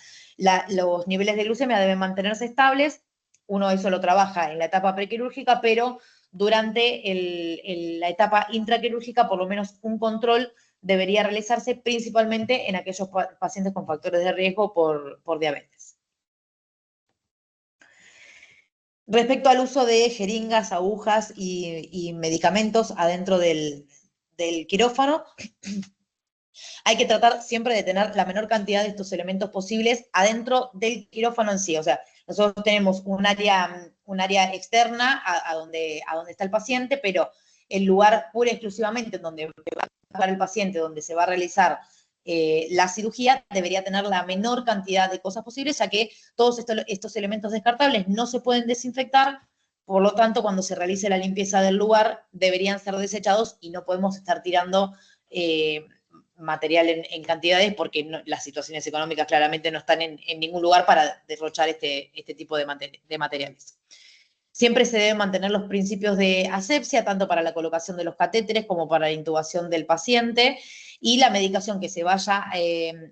Los niveles de glucemia deben mantenerse estables. Uno eso lo trabaja en la etapa prequirúrgica, pero durante la etapa intraquirúrgica, por lo menos un control debería realizarse, principalmente en aquellos pacientes con factores de riesgo por diabetes. Respecto al uso de jeringas, agujas y medicamentos adentro del quirófano, hay que tratar siempre de tener la menor cantidad de estos elementos posibles adentro del quirófano en sí. O sea, nosotros tenemos un área externa a donde está el paciente, pero el lugar pura y exclusivamente donde va a estar el paciente, donde se va a realizar la cirugía, debería tener la menor cantidad de cosas posibles, ya que todos estos elementos descartables no se pueden desinfectar. Por lo tanto, cuando se realice la limpieza del lugar, deberían ser desechados y no podemos estar tirando material en cantidades porque no, las situaciones económicas claramente no están en ningún lugar para derrochar este tipo de materiales. Siempre se deben mantener los principios de asepsia, tanto para la colocación de los catéteres como para la intubación del paciente, y la medicación que se vaya a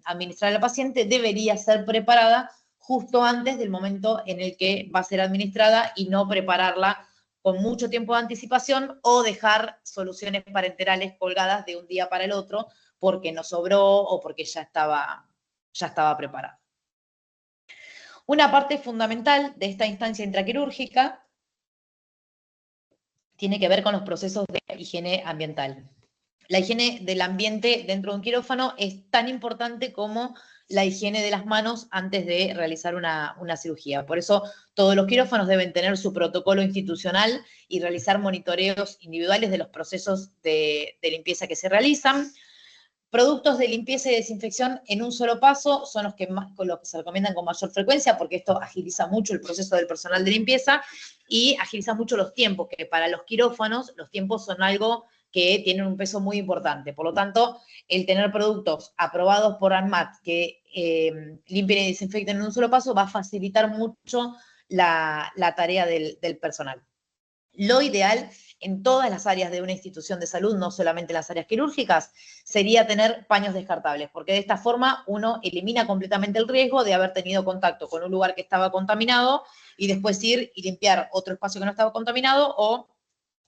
administrar al paciente debería ser preparada justo antes del momento en el que va a ser administrada y no prepararla con mucho tiempo de anticipación o dejar soluciones parenterales colgadas de un día para el otro porque nos sobró o porque ya estaba preparada. Una parte fundamental de esta instancia intraquirúrgica tiene que ver con los procesos de higiene ambiental. La higiene del ambiente dentro de un quirófano es tan importante como la higiene de las manos antes de realizar una cirugía. Por eso todos los quirófanos deben tener su protocolo institucional y realizar monitoreos individuales de los procesos de limpieza que se realizan. Productos de limpieza y desinfección en un solo paso son los que se recomiendan con mayor frecuencia porque esto agiliza mucho el proceso del personal de limpieza y agiliza mucho los tiempos, que para los quirófanos los tiempos son algo que tienen un peso muy importante. Por lo tanto, el tener productos aprobados por ANMAT que limpien y desinfecten en un solo paso va a facilitar mucho la tarea del personal. Lo ideal en todas las áreas de una institución de salud, no solamente las áreas quirúrgicas, sería tener paños descartables, porque de esta forma uno elimina completamente el riesgo de haber tenido contacto con un lugar que estaba contaminado y después ir y limpiar otro espacio que no estaba contaminado o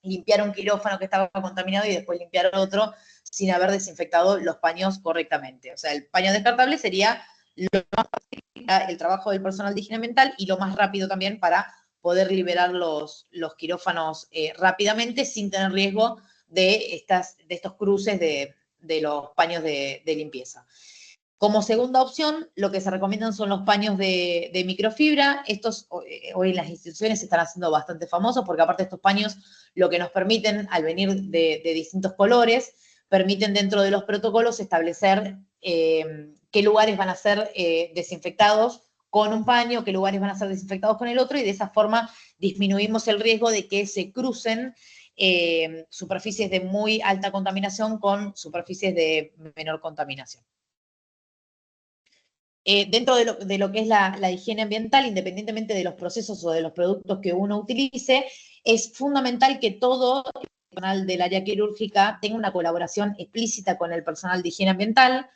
limpiar un quirófano que estaba contaminado y después limpiar otro sin haber desinfectado los paños correctamente. O sea, el paño descartable sería lo más fácil, el trabajo del personal de higiene ambiental y lo más rápido también para poder liberar los quirófanos rápidamente sin tener riesgo de estos cruces de los paños de limpieza. Como segunda opción, lo que se recomiendan son los paños de microfibra. Estos hoy en las instituciones se están haciendo bastante famosos porque aparte estos paños lo que nos permiten, al venir de distintos colores, permiten dentro de los protocolos establecer qué lugares van a ser desinfectados con un paño, qué lugares van a ser desinfectados con el otro, y de esa forma disminuimos el riesgo de que se crucen superficies de muy alta contaminación con superficies de menor contaminación. Dentro de lo que es la higiene ambiental, independientemente de los procesos o de los productos que uno utilice, es fundamental que todo el personal del área quirúrgica tenga una colaboración explícita con el personal de higiene ambiental,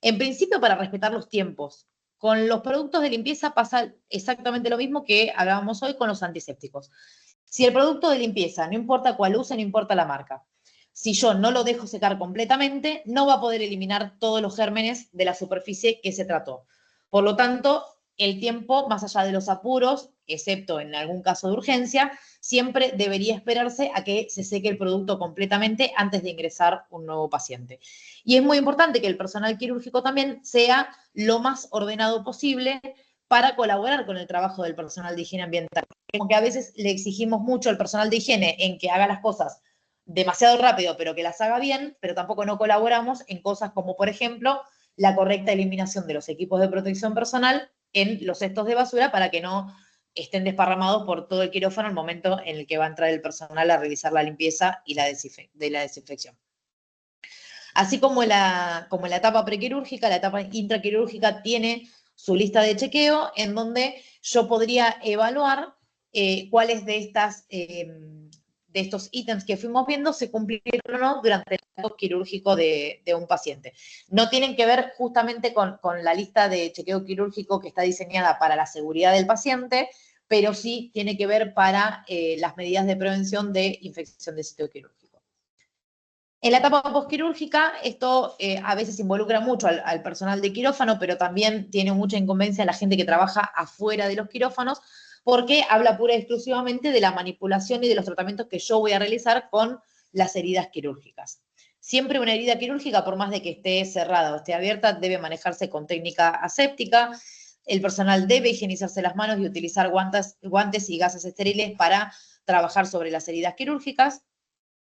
en principio para respetar los tiempos. Con los productos de limpieza pasa exactamente lo mismo que hablábamos hoy con los antisépticos. Si el producto de limpieza, no importa cuál use, no importa la marca, si yo no lo dejo secar completamente, no va a poder eliminar todos los gérmenes de la superficie que se trató. Por lo tanto, el tiempo, más allá de los apuros, excepto en algún caso de urgencia, siempre debería esperarse a que se seque el producto completamente antes de ingresar un nuevo paciente. Y es muy importante que el personal quirúrgico también sea lo más ordenado posible para colaborar con el trabajo del personal de higiene ambiental. Como que a veces le exigimos mucho al personal de higiene en que haga las cosas demasiado rápido, pero que las haga bien, pero tampoco no colaboramos en cosas como, por ejemplo, la correcta eliminación de los equipos de protección personal en los cestos de basura para que no estén desparramados por todo el quirófano al momento en el que va a entrar el personal a realizar la limpieza y la desinfección. Así como la etapa prequirúrgica, la etapa intraquirúrgica tiene su lista de chequeo en donde yo podría evaluar cuáles de estos ítems que fuimos viendo se cumplieron o no durante el acto quirúrgico de un paciente. No tienen que ver justamente con la lista de chequeo quirúrgico que está diseñada para la seguridad del paciente, pero sí tiene que ver para las medidas de prevención de infección de sitio quirúrgico. En la etapa postquirúrgica, esto a veces involucra mucho al personal de quirófano, pero también tiene mucha incumbencia a la gente que trabaja afuera de los quirófanos, porque habla pura y exclusivamente de la manipulación y de los tratamientos que yo voy a realizar con las heridas quirúrgicas. Siempre una herida quirúrgica, por más de que esté cerrada o esté abierta, debe manejarse con técnica aséptica. El personal debe higienizarse las manos y utilizar guantes y gasas estériles para trabajar sobre las heridas quirúrgicas.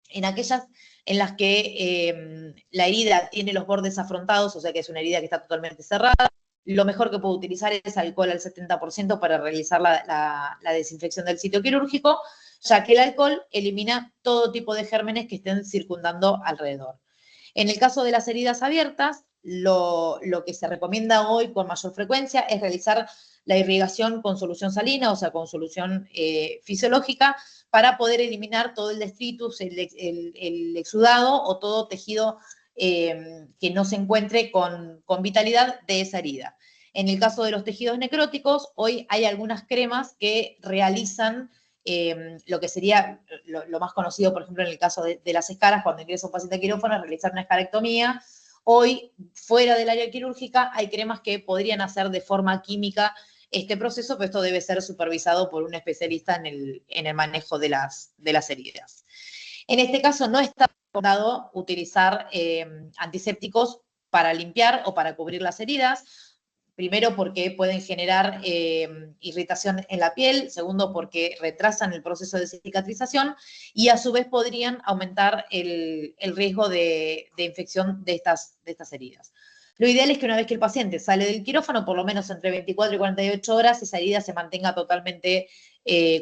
En aquellas en las que la herida tiene los bordes afrontados, o sea que es una herida que está totalmente cerrada, lo mejor que puedo utilizar es alcohol al 70% para realizar la desinfección del sitio quirúrgico, ya que el alcohol elimina todo tipo de gérmenes que estén circundando alrededor. En el caso de las heridas abiertas, lo que se recomienda hoy con mayor frecuencia es realizar la irrigación con solución salina, o sea, con solución fisiológica, para poder eliminar todo el detritus, el exudado o todo tejido que no se encuentre con vitalidad de esa herida. En el caso de los tejidos necróticos, hoy hay algunas cremas que realizan lo que sería lo más conocido, por ejemplo, en el caso de las escaras, cuando ingresa un paciente a quirófano, realizar una escarectomía. Hoy, fuera del área quirúrgica, hay cremas que podrían hacer de forma química este proceso, pero esto debe ser supervisado por un especialista en el manejo de las heridas. En este caso, no está recomendado utilizar antisépticos para limpiar o para cubrir las heridas. Primero, porque pueden generar irritación en la piel. Segundo, porque retrasan el proceso de cicatrización. Y a su vez podrían aumentar el riesgo de infección de estas heridas. Lo ideal es que una vez que el paciente sale del quirófano, por lo menos entre 24 y 48 horas, esa herida se mantenga totalmente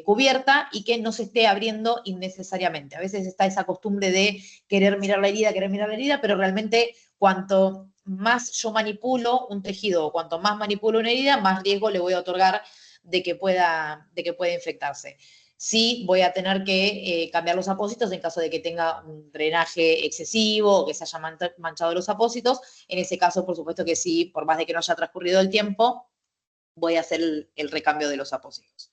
cubierta y que no se esté abriendo innecesariamente. A veces está esa costumbre de querer mirar la herida, pero realmente cuanto más yo manipulo un tejido o cuanto más manipulo una herida, más riesgo le voy a otorgar de que pueda infectarse. Sí voy a tener que cambiar los apósitos en caso de que tenga un drenaje excesivo o que se haya manchado los apósitos. En ese caso, por supuesto que sí, por más de que no haya transcurrido el tiempo, voy a hacer el recambio de los apósitos.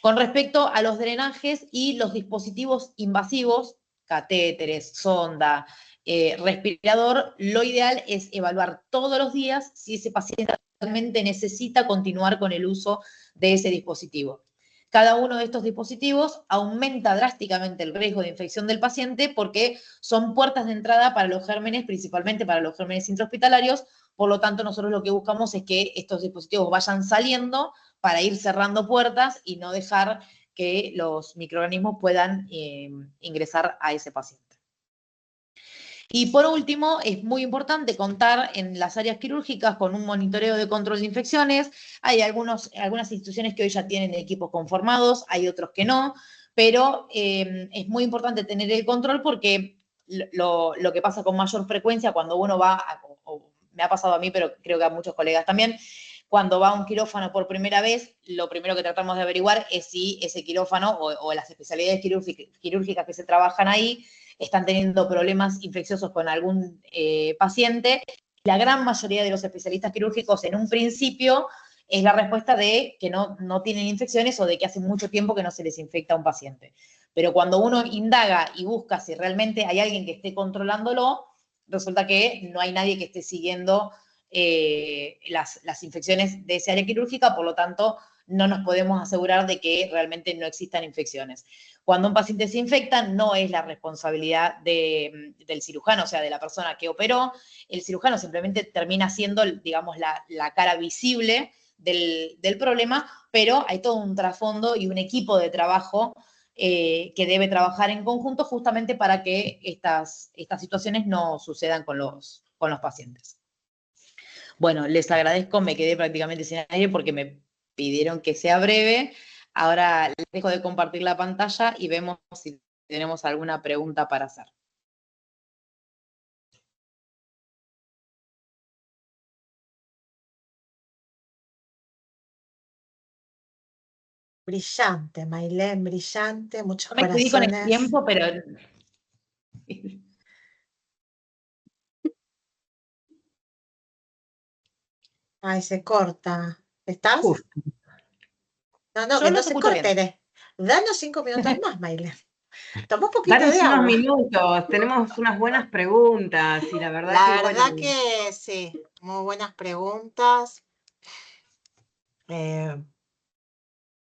Con respecto a los drenajes y los dispositivos invasivos, catéteres, sonda, respirador, lo ideal es evaluar todos los días si ese paciente realmente necesita continuar con el uso de ese dispositivo. Cada uno de estos dispositivos aumenta drásticamente el riesgo de infección del paciente porque son puertas de entrada para los gérmenes, principalmente para los gérmenes intrahospitalarios. Por lo tanto, nosotros lo que buscamos es que estos dispositivos vayan saliendo para ir cerrando puertas y no dejar que los microorganismos puedan ingresar a ese paciente. Y por último, es muy importante contar en las áreas quirúrgicas con un monitoreo de control de infecciones. Hay algunas instituciones que hoy ya tienen equipos conformados, hay otros que no, pero es muy importante tener el control porque lo que pasa con mayor frecuencia cuando uno va, o me ha pasado a mí, pero creo que a muchos colegas también, cuando va a un quirófano por primera vez, lo primero que tratamos de averiguar es si ese quirófano o las especialidades quirúrgicas que se trabajan ahí están teniendo problemas infecciosos con algún paciente. La gran mayoría de los especialistas quirúrgicos en un principio es la respuesta de que no tienen infecciones o de que hace mucho tiempo que no se les infecta a un paciente. Pero cuando uno indaga y busca si realmente hay alguien que esté controlándolo, resulta que no hay nadie que esté siguiendo las infecciones de esa área quirúrgica, por lo tanto, no nos podemos asegurar de que realmente no existan infecciones. Cuando un paciente se infecta, no es la responsabilidad del cirujano, o sea, de la persona que operó. El cirujano simplemente termina siendo, digamos, la cara visible del problema, pero hay todo un trasfondo y un equipo de trabajo que debe trabajar en conjunto justamente para que estas situaciones no sucedan con los pacientes. Bueno, les agradezco, me quedé prácticamente sin aire porque me pidieron que sea breve. Ahora les dejo de compartir la pantalla y vemos si tenemos alguna pregunta para hacer. Brillante, Mailén, brillante, muchos No me excedí con el corazones. tiempo, pero... Ay, se corta. ¿Estás? Justo. No, Yo que no los se escucho corte. bien. Danos 5 minutos más, Mailén. Toma un poquito Danos de unos agua. minutos, tenemos unas buenas preguntas y la verdad que, La bueno, verdad que sí, muy buenas preguntas.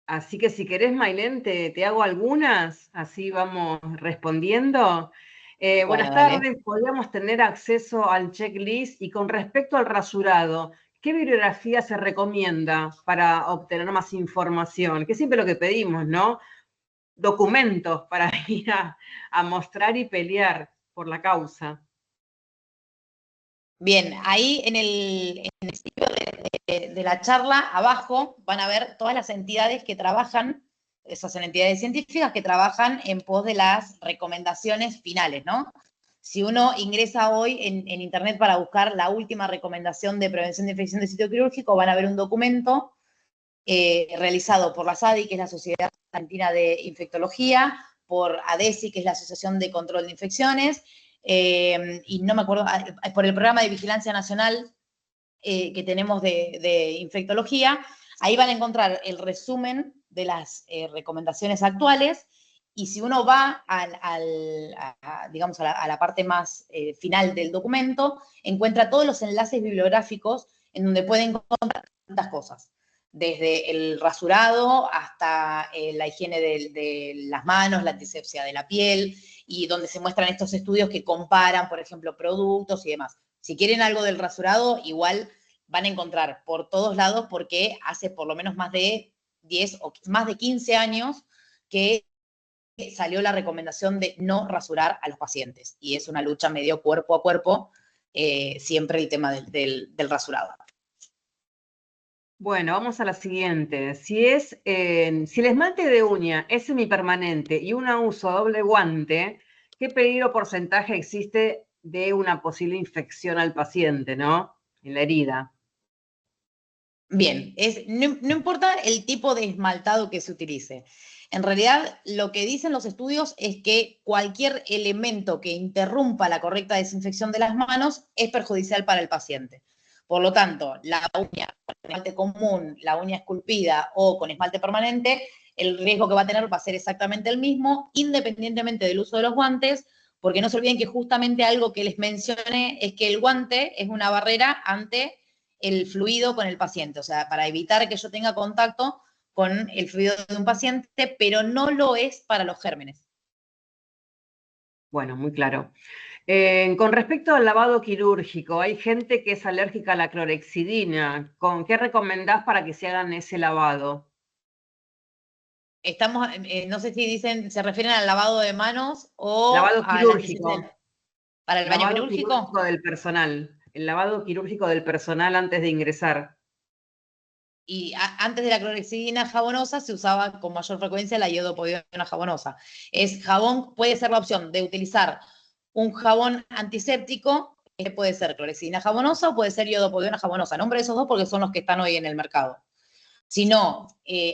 así que si querés, Mailén, te hago algunas, así vamos respondiendo. Bueno, Buenas dale. tardes, podríamos tener acceso al checklist y con respecto al rasurado, ¿qué bibliografía se recomienda para obtener más información? Que es siempre lo que pedimos, ¿no? documentos para ir a mostrar y pelear por la causa. Bien, ahí en el sitio de la charla, abajo, van a ver todas las entidades que trabajan, esas son entidades científicas que trabajan en pos de las recomendaciones finales, ¿no? Si uno ingresa hoy en internet para buscar la última recomendación de prevención de infección de sitio quirúrgico, van a ver un documento realizado por la SADI, que es la Sociedad Argentina de Infectología, por ADESI, que es la Asociación de Control de Infecciones, y no me acuerdo, por el Programa de Vigilancia Nacional que tenemos de infectología. Ahí van a encontrar el resumen de las recomendaciones actuales, y si uno va digamos, a la parte más final del documento, encuentra todos los enlaces bibliográficos en donde pueden encontrar tantas cosas, desde el rasurado hasta la higiene de las manos, la antisepsia de la piel, y donde se muestran estos estudios que comparan, por ejemplo, productos y demás. Si quieren algo del rasurado, igual van a encontrar por todos lados, porque hace por lo menos más de 10 o más de 15 años que salió la recomendación de no rasurar a los pacientes. Y es una lucha medio cuerpo a cuerpo, siempre el tema del rasurado. Bueno, vamos a la siguiente. Si el esmalte de uña es semipermanente y uno uso doble guante, ¿qué peligro o porcentaje existe de una posible infección al paciente, ¿no? En la herida. Bien, no importa el tipo de esmaltado que se utilice. En realidad, lo que dicen los estudios es que cualquier elemento que interrumpa la correcta desinfección de las manos es perjudicial para el paciente. Por lo tanto, la uña con esmalte común, la uña esculpida o con esmalte permanente, el riesgo que va a tener va a ser exactamente el mismo, independientemente del uso de los guantes, porque no se olviden que justamente algo que les mencioné es que el guante es una barrera ante el fluido con el paciente, o sea, para evitar que yo tenga contacto con el fluido de un paciente, pero no lo es para los gérmenes. Bueno, muy claro. Con respecto al lavado quirúrgico, hay gente que es alérgica a la clorexidina. ¿Con qué recomendás para que se hagan ese lavado? Estamos, no sé si dicen, se refieren al lavado de manos o Lavado a la quirúrgico. para el baño Lavado quirúrgico. del personal. El lavado quirúrgico del personal antes de ingresar. Y antes de la clorexidina jabonosa se usaba con mayor frecuencia la iodopoviona jabonosa. Puede ser la opción de utilizar un jabón antiséptico, que puede ser clorexidina jabonosa o puede ser iodopoviona jabonosa. Nombre de esos dos porque son los que están hoy en el mercado. Si no,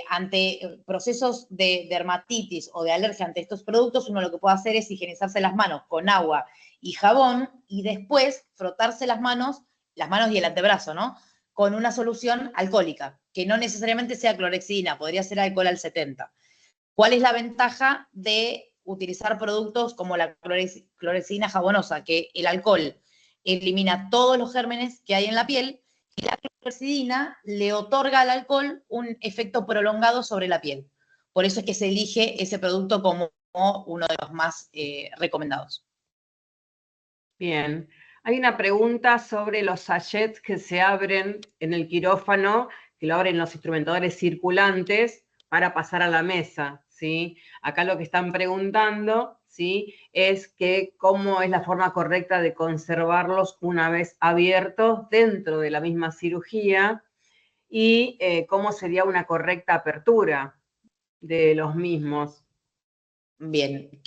ante procesos de dermatitis o de alergia ante estos productos, uno lo que puede hacer es higienizarse las manos con agua y jabón y después frotarse las manos y el antebrazo, ¿no? Con una solución alcohólica, que no necesariamente sea clorexidina, podría ser alcohol al 70. ¿Cuál es la ventaja de utilizar productos como la clorexidina jabonosa? Que el alcohol elimina todos los gérmenes que hay en la piel y la clorexidina le otorga al alcohol un efecto prolongado sobre la piel. Por eso es que se elige ese producto como uno de los más recomendados. Bien. Hay una pregunta sobre los sachets que se abren en el quirófano, que lo abren los instrumentadores circulantes para pasar a la mesa, ¿sí? Acá lo que están preguntando, ¿sí?, es que cómo es la forma correcta de conservarlos una vez abiertos dentro de la misma cirugía y cómo sería una correcta apertura de los mismos. Bien,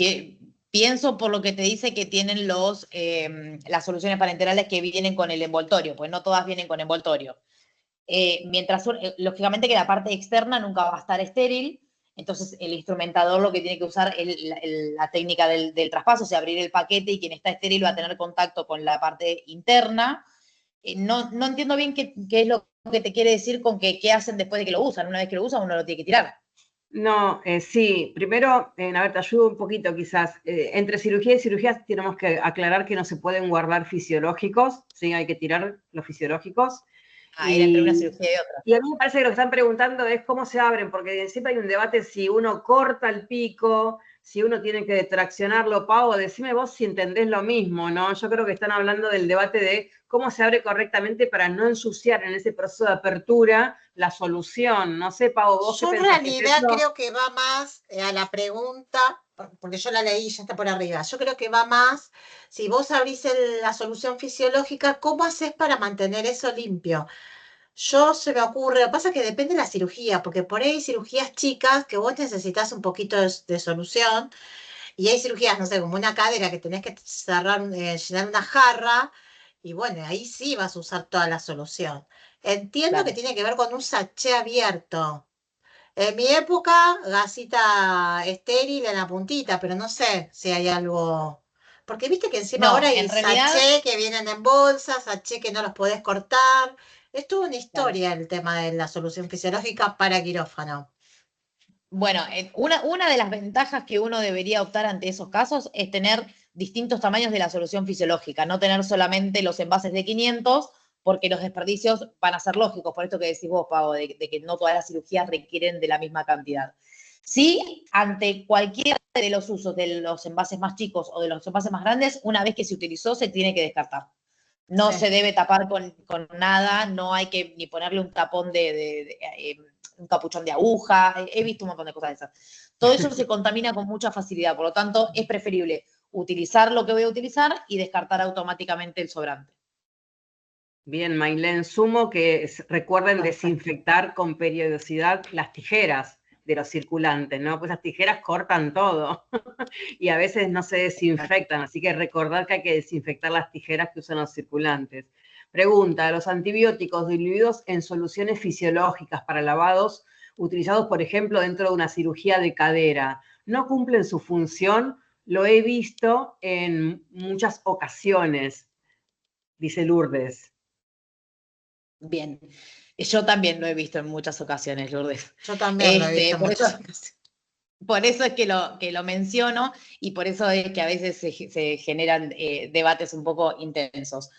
pienso por lo que te dice que tienen las soluciones parenterales que vienen con el envoltorio, pues no todas vienen con envoltorio. Lógicamente que la parte externa nunca va a estar estéril, entonces el instrumentador lo que tiene que usar es la técnica del traspaso, o sea, abrir el paquete y quien está estéril va a tener contacto con la parte interna. No entiendo bien qué es lo que te quiere decir con qué hacen después de que lo usan. Una vez que lo usan, uno lo tiene que tirar. No, sí, primero, a ver, te ayudo un poquito quizás. Entre cirugía y cirugía tenemos que aclarar que no se pueden guardar fisiológicos, ¿sí? Hay que tirar los fisiológicos. Era entre una cirugía y otra. Y a mí me parece que lo que están preguntando es cómo se abren, porque siempre hay un debate si uno corta el pico, si uno tiene que traccionarlo, Pau, decime vos si entendés lo mismo, ¿no? Yo creo que están hablando del debate de cómo se abre correctamente para no ensuciar en ese proceso de apertura la solución. No sé, Pau, vos qué Yo en pensás que es realidad eso. creo que va más a la pregunta, porque yo la leí y ya está por arriba. Yo creo que va más, si vos abrís la solución fisiológica, ¿cómo haces para mantener eso limpio? Yo se me ocurre, lo que pasa es que depende de la cirugía, porque por ahí hay cirugías chicas que vos necesitas un poquito de solución, y hay cirugías, no sé, como una cadera que tenés que cerrar, llenar una jarra, y bueno, ahí sí vas a usar toda la solución. Entiendo que Claro. tiene que ver con un sachet abierto. En mi época, gasita estéril en la puntita, pero no sé si hay algo. Porque viste que encima ahora No, hay en realidad, sachet que vienen en bolsas, sachet que no los podés cortar. Es toda una claro. historia el tema de la solución fisiológica para quirófano. Bueno, una de las ventajas que uno debería optar ante esos casos es tener distintos tamaños de la solución fisiológica, no tener solamente los envases de 500, porque los desperdicios van a ser lógicos, por esto que decís vos, Pavo, de que no todas las cirugías requieren de la misma cantidad. Sí, ante cualquiera de los usos de los envases más chicos o de los envases más grandes, una vez que se utilizó, se tiene que descartar. No Sí. se debe tapar con nada, no hay que ni ponerle un tapón un capuchón de aguja, he visto un montón de cosas de esas. Todo eso se contamina con mucha facilidad, por lo tanto es preferible utilizar lo que voy a utilizar y descartar automáticamente el sobrante. Bien, Mailén, sumo que recuerden Perfecto. desinfectar con periodicidad las tijeras de los circulantes, ¿no? Pues las tijeras cortan todo y a veces no se desinfectan, así que recordar que hay que desinfectar las tijeras que usan los circulantes. Pregunta, ¿los antibióticos diluidos en soluciones fisiológicas para lavados utilizados, por ejemplo, dentro de una cirugía de cadera, no cumplen su función? Lo he visto en muchas ocasiones, dice Lourdes. Bien, yo también lo he visto en muchas ocasiones, Lourdes. Yo también lo he visto en Por eso, muchas ocasiones. por eso es que lo menciono y por eso es que a veces se generan debates un poco intensos.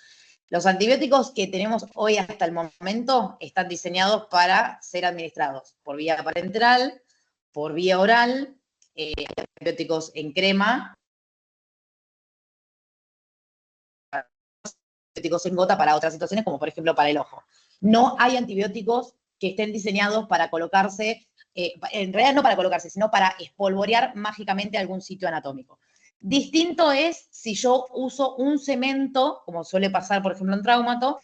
Los antibióticos que tenemos hoy hasta el momento están diseñados para ser administrados por vía parenteral, por vía oral, antibióticos en crema, antibióticos en gota para otras situaciones, como por ejemplo para el ojo. No hay antibióticos que estén diseñados para colocarse, en realidad no para colocarse, sino para espolvorear mágicamente algún sitio anatómico. Distinto es si yo uso un cemento, como suele pasar, por ejemplo, en traumato,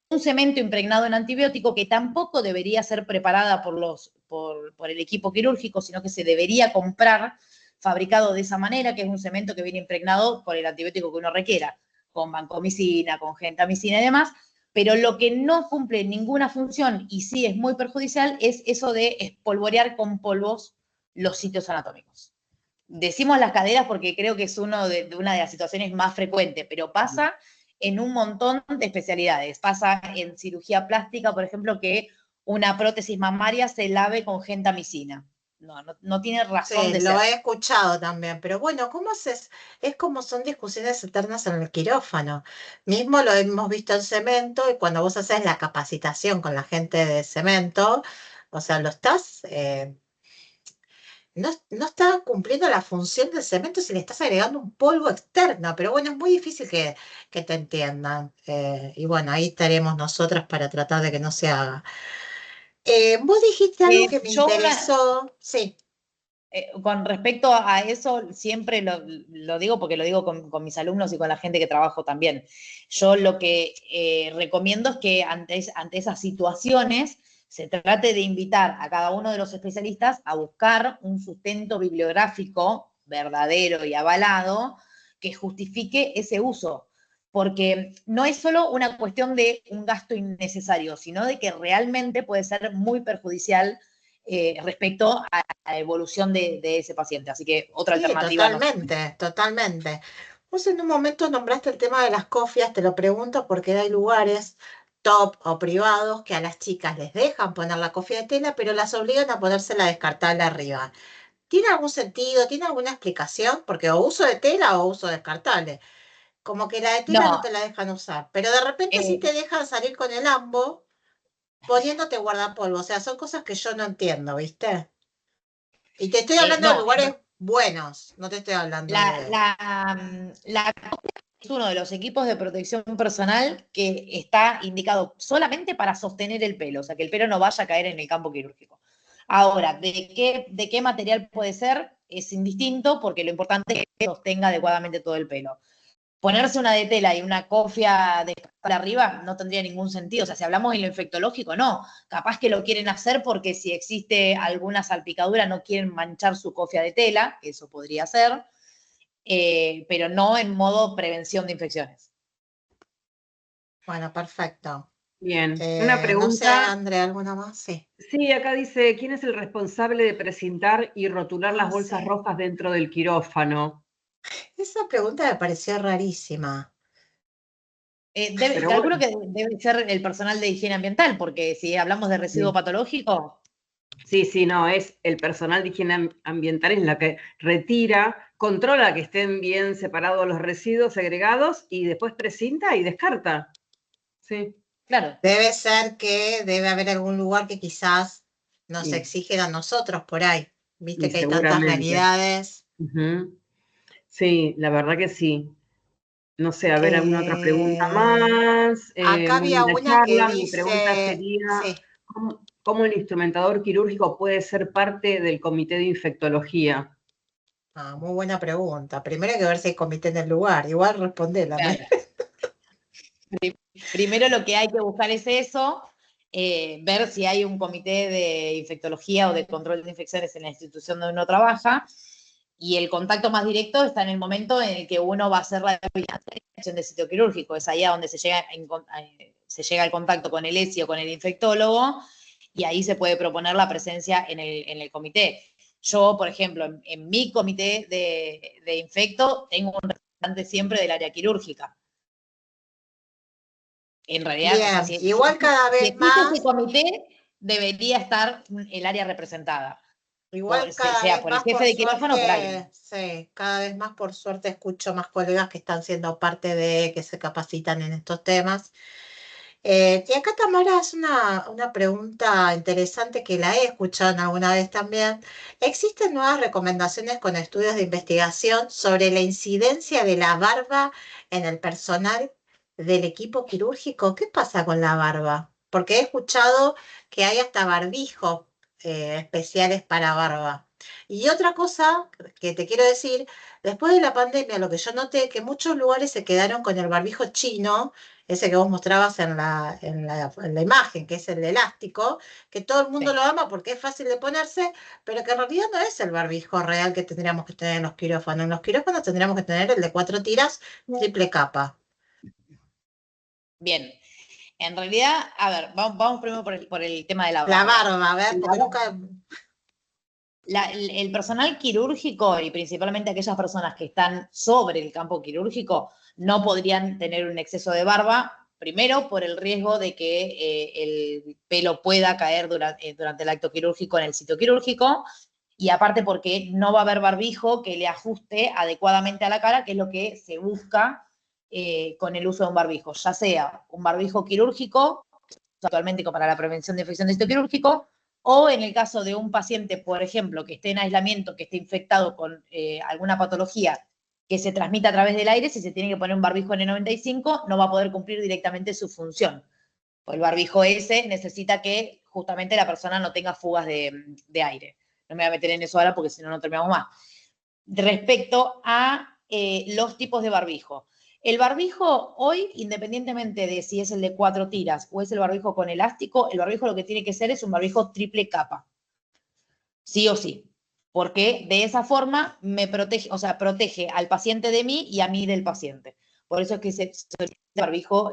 un cemento impregnado en antibiótico que tampoco debería ser preparada por el equipo quirúrgico, sino que se debería comprar fabricado de esa manera, que es un cemento que viene impregnado por el antibiótico que uno requiera, con vancomicina, con gentamicina y demás, pero lo que no cumple ninguna función y sí es muy perjudicial es eso de espolvorear con polvos los sitios anatómicos. Decimos las caderas porque creo que es una de las situaciones más frecuentes, pero pasa en un montón de especialidades. Pasa en cirugía plástica, por ejemplo, que una prótesis mamaria se lave con gentamicina. No tiene razón Sí, de lo ser. he escuchado también, pero bueno, ¿cómo haces? Es como son discusiones eternas en el quirófano. Mismo lo hemos visto en cemento y cuando vos haces la capacitación con la gente de cemento, o sea, no está cumpliendo la función del cemento si le estás agregando un polvo externo, pero bueno, es muy difícil que te entiendan. Y bueno, ahí estaremos nosotras para tratar de que no se haga. Vos dijiste algo que me Yo interesó, sí. con respecto a eso, siempre lo digo porque lo digo con mis alumnos y con la gente que trabajo también. Yo lo que recomiendo es que ante esas situaciones se trate de invitar a cada uno de los especialistas a buscar un sustento bibliográfico verdadero y avalado que justifique ese uso. Porque no es solo una cuestión de un gasto innecesario, sino de que realmente puede ser muy perjudicial respecto a la evolución de ese paciente. Así que otra Sí, alternativa no. totalmente, totalmente. Vos en un momento nombraste el tema de las cofias, te lo pregunto porque hay lugares top o privados que a las chicas les dejan poner la cofia de tela, pero las obligan a ponérsela descartable arriba. ¿Tiene algún sentido? ¿Tiene alguna explicación? Porque o uso de tela o uso descartable. Como que la de tela no No, te la dejan usar, pero de repente sí eh, te dejan salir con el ambo poniéndote guardapolvo. O sea, son cosas que yo no entiendo, ¿viste? Y te estoy hablando de no, lugares buenos, no te estoy hablando la, de... la, la uno de los equipos de protección personal que está indicado solamente para sostener el pelo, o sea, que el pelo no vaya a caer en el campo quirúrgico. Ahora, ¿de qué material puede ser? Es indistinto, porque lo importante es que sostenga adecuadamente todo el pelo. Ponerse una de tela y una cofia de arriba no tendría ningún sentido. O sea, si hablamos en lo infectológico, no. Capaz que lo quieren hacer porque si existe alguna salpicadura no quieren manchar su cofia de tela, eso podría ser, pero no en modo prevención de infecciones. Bueno, perfecto. Bien, una No sé, pregunta. Andrea, ¿alguna más? Sí. Sí, acá dice, ¿quién es el responsable de precintar y rotular las bolsas Sí. rojas dentro del quirófano? Esa pregunta me pareció rarísima. Pero Calculo bueno, que debe ser el personal de higiene ambiental, porque si hablamos de residuo sí. patológico. Sí, no, es el personal de higiene ambiental es la que retira, controla que estén bien separados los residuos segregados y después precinta y descarta. Sí. Claro. Debe ser que debe haber algún lugar que quizás nos Y, exigen a nosotros por ahí. Viste y que hay tantas seguramente. realidades. Ujú. Sí, la verdad que sí. No sé, a ver, alguna otra pregunta Eh, más. Acá Muy había linda una que charla. Mi pregunta dice, sería, sí, ¿cómo el instrumentador quirúrgico puede ser parte del comité de infectología? muy buena pregunta. Primero hay que ver si hay comité en el lugar. Igual respondela. Claro. Primero lo que hay que buscar es eso, ver si hay un comité de infectología o de control de infecciones en la institución donde uno trabaja, y el contacto más directo está en el momento en el que uno va a hacer la evaluación de sitio quirúrgico. Es ahí a donde se llega al contacto con el ESI o con el infectólogo, y ahí se puede proponer la presencia en el comité. Yo, por ejemplo, en mi comité de infecto tengo un representante siempre del área quirúrgica. En realidad, o sea, Bien, igual cada si vez existe ese más, comité, debería estar el área representada, igual cada sea vez por el más jefe por de quirófano o por alguien. suerte, sí, cada vez más por suerte escucho más colegas que están siendo parte de, que se capacitan en estos temas. Y acá Tamara es una pregunta interesante que la he escuchado en alguna vez también. ¿Existen nuevas recomendaciones con estudios de investigación sobre la incidencia de la barba en el personal del equipo quirúrgico? ¿Qué pasa con la barba? Porque he escuchado que hay hasta barbijos especiales para barba. Y otra cosa que te quiero decir, después de la pandemia, lo que yo noté que muchos lugares se quedaron con el barbijo chino, ese que vos mostrabas en la imagen, que es el elástico, que todo el mundo Sí. lo ama porque es fácil de ponerse, pero que en realidad no es el barbijo real que tendríamos que tener en los quirófanos. En los quirófanos tendríamos que tener el de 4 tiras, triple capa. Bien. En realidad, a ver, vamos primero por el tema de la La barba. barba, a ver, porque nunca... El personal quirúrgico y principalmente aquellas personas que están sobre el campo quirúrgico no podrían tener un exceso de barba, primero por el riesgo de que el pelo pueda caer durante el acto quirúrgico en el sitio quirúrgico, y aparte porque no va a haber barbijo que le ajuste adecuadamente a la cara, que es lo que se busca con el uso de un barbijo, ya sea un barbijo quirúrgico, actualmente para la prevención de infección de sitio quirúrgico, o en el caso de un paciente, por ejemplo, que esté en aislamiento, que esté infectado con alguna patología que se transmite a través del aire, si se tiene que poner un barbijo N95, no va a poder cumplir directamente su función. El barbijo ese necesita que justamente la persona no tenga fugas de aire. No me voy a meter en eso ahora porque si no, no terminamos más. Respecto a los tipos de barbijo. El barbijo hoy, independientemente de si es el de 4 tiras o es el barbijo con elástico, el barbijo lo que tiene que ser es un barbijo triple capa. Sí o sí. Porque de esa forma me protege, o sea, protege al paciente de mí y a mí del paciente. Por eso es que se solicita barbijo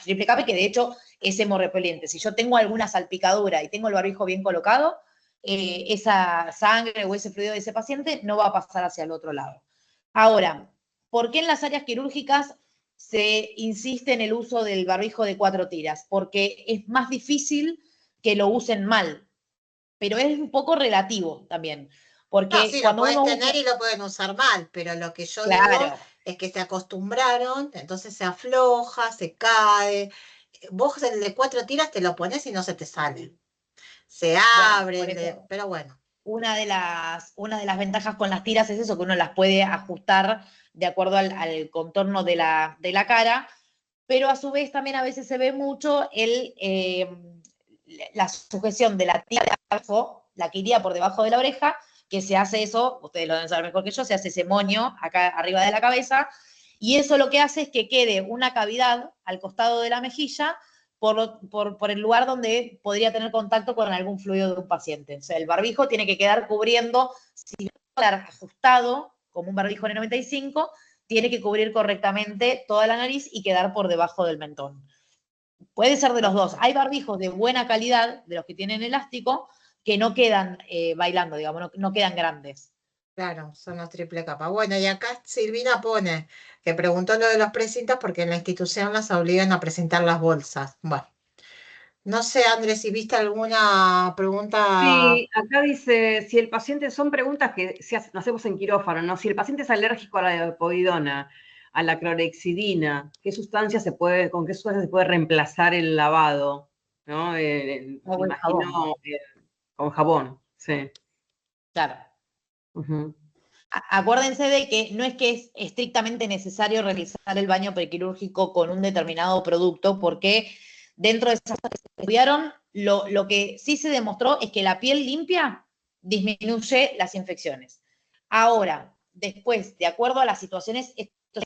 triple capa, que de hecho es hemorrepelente. Si yo tengo alguna salpicadura y tengo el barbijo bien colocado, esa sangre o ese fluido de ese paciente no va a pasar hacia el otro lado. Ahora, ¿por qué en las áreas quirúrgicas se insiste en el uso del barbijo de 4 tiras? Porque es más difícil que lo usen mal, pero es un poco relativo también, No, porque sí, lo cuando puedes uno tener usa, y lo pueden usar mal, pero lo que yo digo claro, es que se acostumbraron, entonces se afloja, se cae. Vos el de 4 tiras te lo pones y no se te sale. Se bueno, abre, por eso pero bueno. una de las ventajas con las tiras es eso, que uno las puede ajustar de acuerdo al contorno de la cara, pero a su vez también a veces se ve mucho la sujeción de la tira de abajo, la que iría por debajo de la oreja, que se hace eso, ustedes lo deben saber mejor que yo, se hace ese moño acá arriba de la cabeza, y eso lo que hace es que quede una cavidad al costado de la mejilla por el lugar donde podría tener contacto con algún fluido de un paciente. O sea, el barbijo tiene que quedar cubriendo, si va a quedar ajustado, como un barbijo N95, tiene que cubrir correctamente toda la nariz y quedar por debajo del mentón. Puede ser de los dos. Hay barbijos de buena calidad, de los que tienen elástico, que no quedan bailando, digamos, no quedan grandes. Claro, son los triple capa. Bueno, y acá Silvina pone que preguntó lo de los precintos porque en la institución las obligan a presentar las bolsas. Bueno, no sé, Andrés, si viste alguna pregunta. Sí, acá dice, si el paciente, son preguntas que nos hacemos en quirófano, ¿no? Si el paciente es alérgico a la povidona, a la clorexidina, ¿con qué sustancia se puede reemplazar el lavado? ¿No? Imagino con jabón, sí. Claro. Uh-huh. Acuérdense de que no es que es estrictamente necesario realizar el baño prequirúrgico con un determinado producto, porque dentro de esas cosas que se estudiaron, lo que sí se demostró es que la piel limpia disminuye las infecciones. Ahora, después, de acuerdo a las situaciones, esto es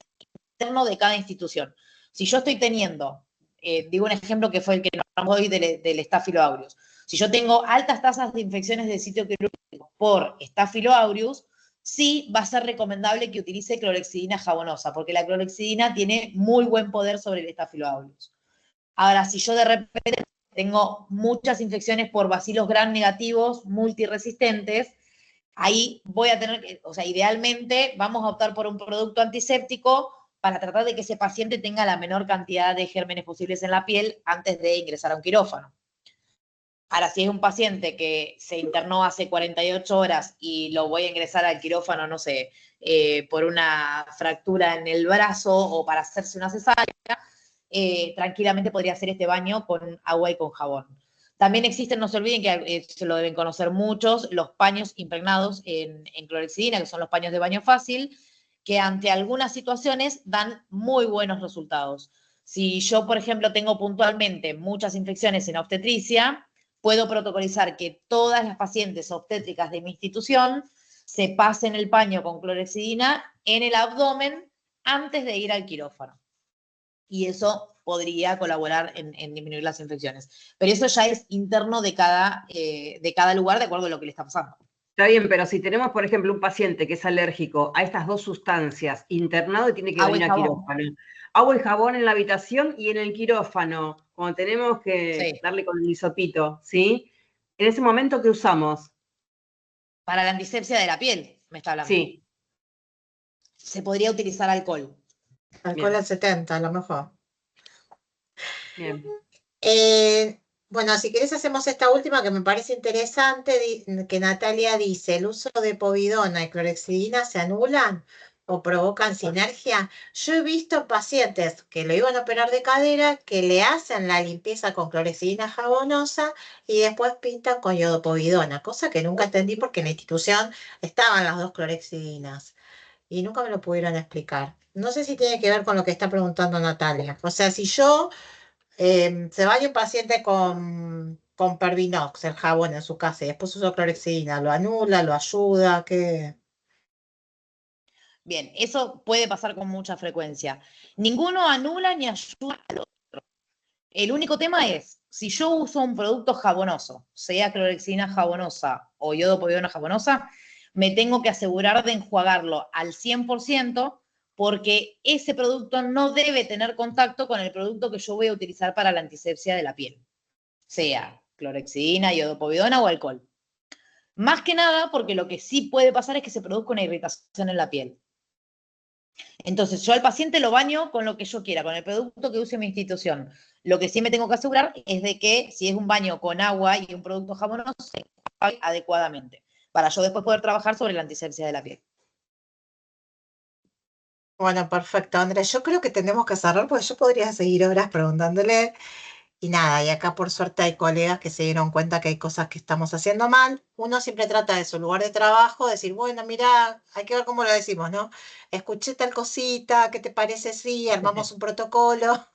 interno de cada institución. Si yo estoy teniendo, digo un ejemplo que fue el que nos hablamos hoy del Staphylo aureus. Si yo tengo altas tasas de infecciones del sitio quirúrgico por Staphylo aureus, sí va a ser recomendable que utilice clorexidina jabonosa, porque la clorexidina tiene muy buen poder sobre el Staphylo aureus. Ahora, si yo de repente tengo muchas infecciones por bacilos gram negativos multiresistentes, ahí voy a tener que, o sea, idealmente vamos a optar por un producto antiséptico para tratar de que ese paciente tenga la menor cantidad de gérmenes posibles en la piel antes de ingresar a un quirófano. Ahora, si es un paciente que se internó hace 48 horas y lo voy a ingresar al quirófano, no sé, por una fractura en el brazo o para hacerse una cesárea, tranquilamente podría hacer este baño con agua y con jabón. También existen, no se olviden que se lo deben conocer muchos, los paños impregnados en clorexidina, que son los paños de baño fácil, que ante algunas situaciones dan muy buenos resultados. Si yo, por ejemplo, tengo puntualmente muchas infecciones en obstetricia, puedo protocolizar que todas las pacientes obstétricas de mi institución se pasen el paño con clorexidina en el abdomen antes de ir al quirófano. Y eso podría colaborar en disminuir las infecciones. Pero eso ya es interno de cada lugar de acuerdo a lo que le está pasando. Está bien, pero si tenemos, por ejemplo, un paciente que es alérgico a estas dos sustancias, internado y tiene que venir a quirófano. Agua y jabón en la habitación y en el quirófano, cuando tenemos que darle con el hisopito, ¿sí? En ese momento, ¿qué usamos? Para la antisepsia de la piel, me está hablando. Sí. Se podría utilizar alcohol. Alcohol al 70, a lo mejor. Bien. Bueno, si querés hacemos esta última que me parece interesante, que Natalia dice, ¿el uso de povidona y clorexidina se anulan o provocan sinergia? Yo he visto pacientes que lo iban a operar de cadera, que le hacen la limpieza con clorexidina jabonosa y después pintan con iodopovidona, cosa que nunca entendí porque en la institución estaban las dos clorexidinas y nunca me lo pudieron explicar. No sé si tiene que ver con lo que está preguntando Natalia. O sea, si yo se baña un paciente con Pervinox, el jabón en su casa, y después usa clorexidina, ¿lo anula, lo ayuda? ¿Qué? Bien, eso puede pasar con mucha frecuencia. Ninguno anula ni ayuda al otro. El único tema es, si yo uso un producto jabonoso, sea clorexidina jabonosa o iodopovidona jabonosa, me tengo que asegurar de enjuagarlo al 100% porque ese producto no debe tener contacto con el producto que yo voy a utilizar para la antisepsia de la piel, sea clorexidina, iodopovidona o alcohol. Más que nada porque lo que sí puede pasar es que se produzca una irritación en la piel. Entonces, yo al paciente lo baño con lo que yo quiera, con el producto que use mi institución. Lo que sí me tengo que asegurar es de que si es un baño con agua y un producto jabonoso, se enjuague adecuadamente, para yo después poder trabajar sobre la antisepsia de la piel. Bueno, perfecto, Andrés. Yo creo que tenemos que cerrar porque yo podría seguir horas preguntándole Y nada, y acá por suerte hay colegas que se dieron cuenta que hay cosas que estamos haciendo mal. Uno siempre trata de su lugar de trabajo, decir, bueno, mira, hay que ver cómo lo decimos, ¿no? Escuché tal cosita, ¿qué te parece si armamos un protocolo,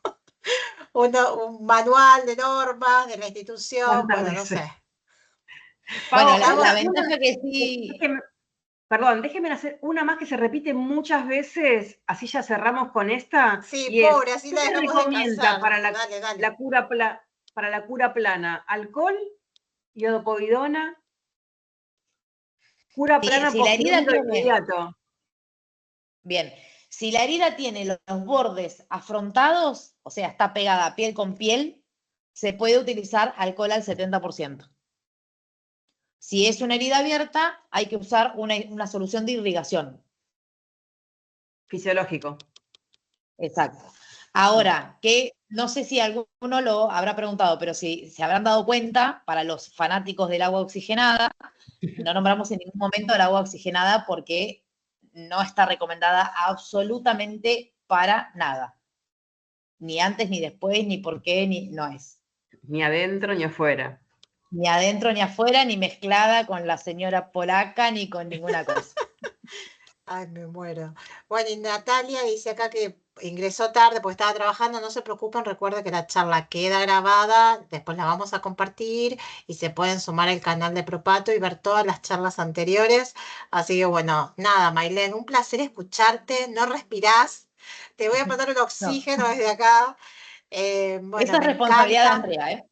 un manual de normas de la institución? ¿Cuántas Bueno, no veces? sé. Bueno, Pau, la una, ventaja que sí, perdón, déjenme hacer una más que se repite muchas veces, así ya cerramos con esta, Sí, y es, pobre, así ¿qué la se dejamos recomienda descansar. para Dale, dale. la cura, para la cura plana? ¿Alcohol? ¿Iodopovidona? Cura plana si la herida poquirúmico tiene, inmediato. bien, si la herida tiene los bordes afrontados, o sea, está pegada piel con piel, se puede utilizar alcohol al 70%. Si es una herida abierta, hay que usar una solución de irrigación. Fisiológico. Exacto. Ahora, que no sé si alguno lo habrá preguntado, pero si se habrán dado cuenta, para los fanáticos del agua oxigenada, no nombramos en ningún momento el agua oxigenada porque no está recomendada absolutamente para nada. Ni antes, ni después, ni por qué, ni no es. Ni adentro ni afuera. Ni adentro, ni afuera, ni mezclada con la señora polaca, ni con ninguna cosa. Ay, me muero. Bueno, y Natalia dice acá que ingresó tarde porque estaba trabajando. No se preocupen, recuerden que la charla queda grabada, después la vamos a compartir y se pueden sumar al canal de Propato y ver todas las charlas anteriores. Así que bueno, nada, Mailén, un placer escucharte. No respirás. Te voy a mandar un No, oxígeno desde acá. esa Bueno, es me responsabilidad de encanta. Andrea, ¿eh?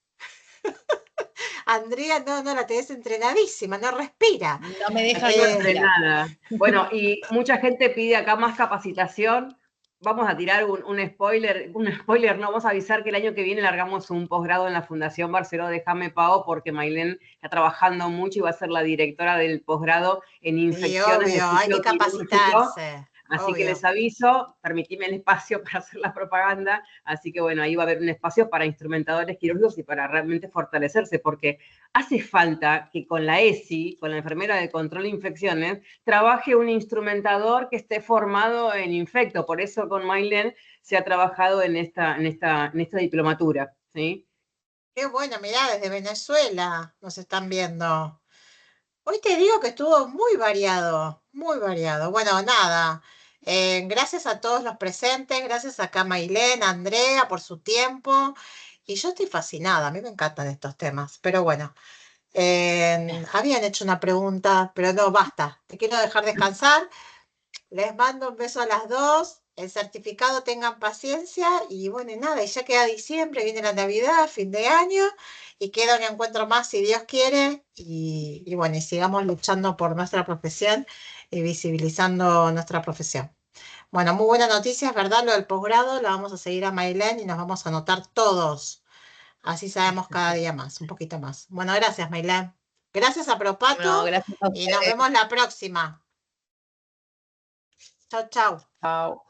Andrea, no, no, la tenés entrenadísima, no respira. No me La deja ni tengo respirar. entrenada. Bueno, y mucha gente pide acá más capacitación. Vamos a tirar un spoiler, no, vamos a avisar que el año que viene largamos un posgrado en la Fundación Barceló de Jaime Pao, porque Mailén está trabajando mucho y va a ser la directora del posgrado en Sí, infecciones de obvio, hay que ciclo quirúrgico. capacitarse, Así que obvio. les aviso, permitime el espacio para hacer la propaganda, así que bueno, ahí va a haber un espacio para instrumentadores quirúrgicos y para realmente fortalecerse, porque hace falta que con la ESI, con la enfermera de control de infecciones, trabaje un instrumentador que esté formado en infecto. Por eso con Mailén se ha trabajado en esta diplomatura, ¿sí? Qué bueno, mirá, desde Venezuela nos están viendo. Hoy te digo que estuvo muy variado, muy variado. Bueno, nada, gracias a todos los presentes, gracias a Mailén, a Andrea por su tiempo. Y yo estoy fascinada, a mí me encantan estos temas. Pero bueno, habían hecho una pregunta, pero no, basta. Te quiero dejar descansar. Les mando un beso a las dos. El certificado, tengan paciencia. Y bueno, y nada, y ya queda diciembre, viene la Navidad, fin de año, y queda un encuentro más si Dios quiere. Y bueno, y sigamos luchando por nuestra profesión y visibilizando nuestra profesión. Bueno, muy buena noticia, es verdad, lo del posgrado. La vamos a seguir a Mailén y nos vamos a anotar todos. Así sabemos cada día más, un poquito más. Bueno, gracias, Mailén. Gracias a No, Propato gracias a y nos ustedes. vemos la próxima. Chau, chau. Chao.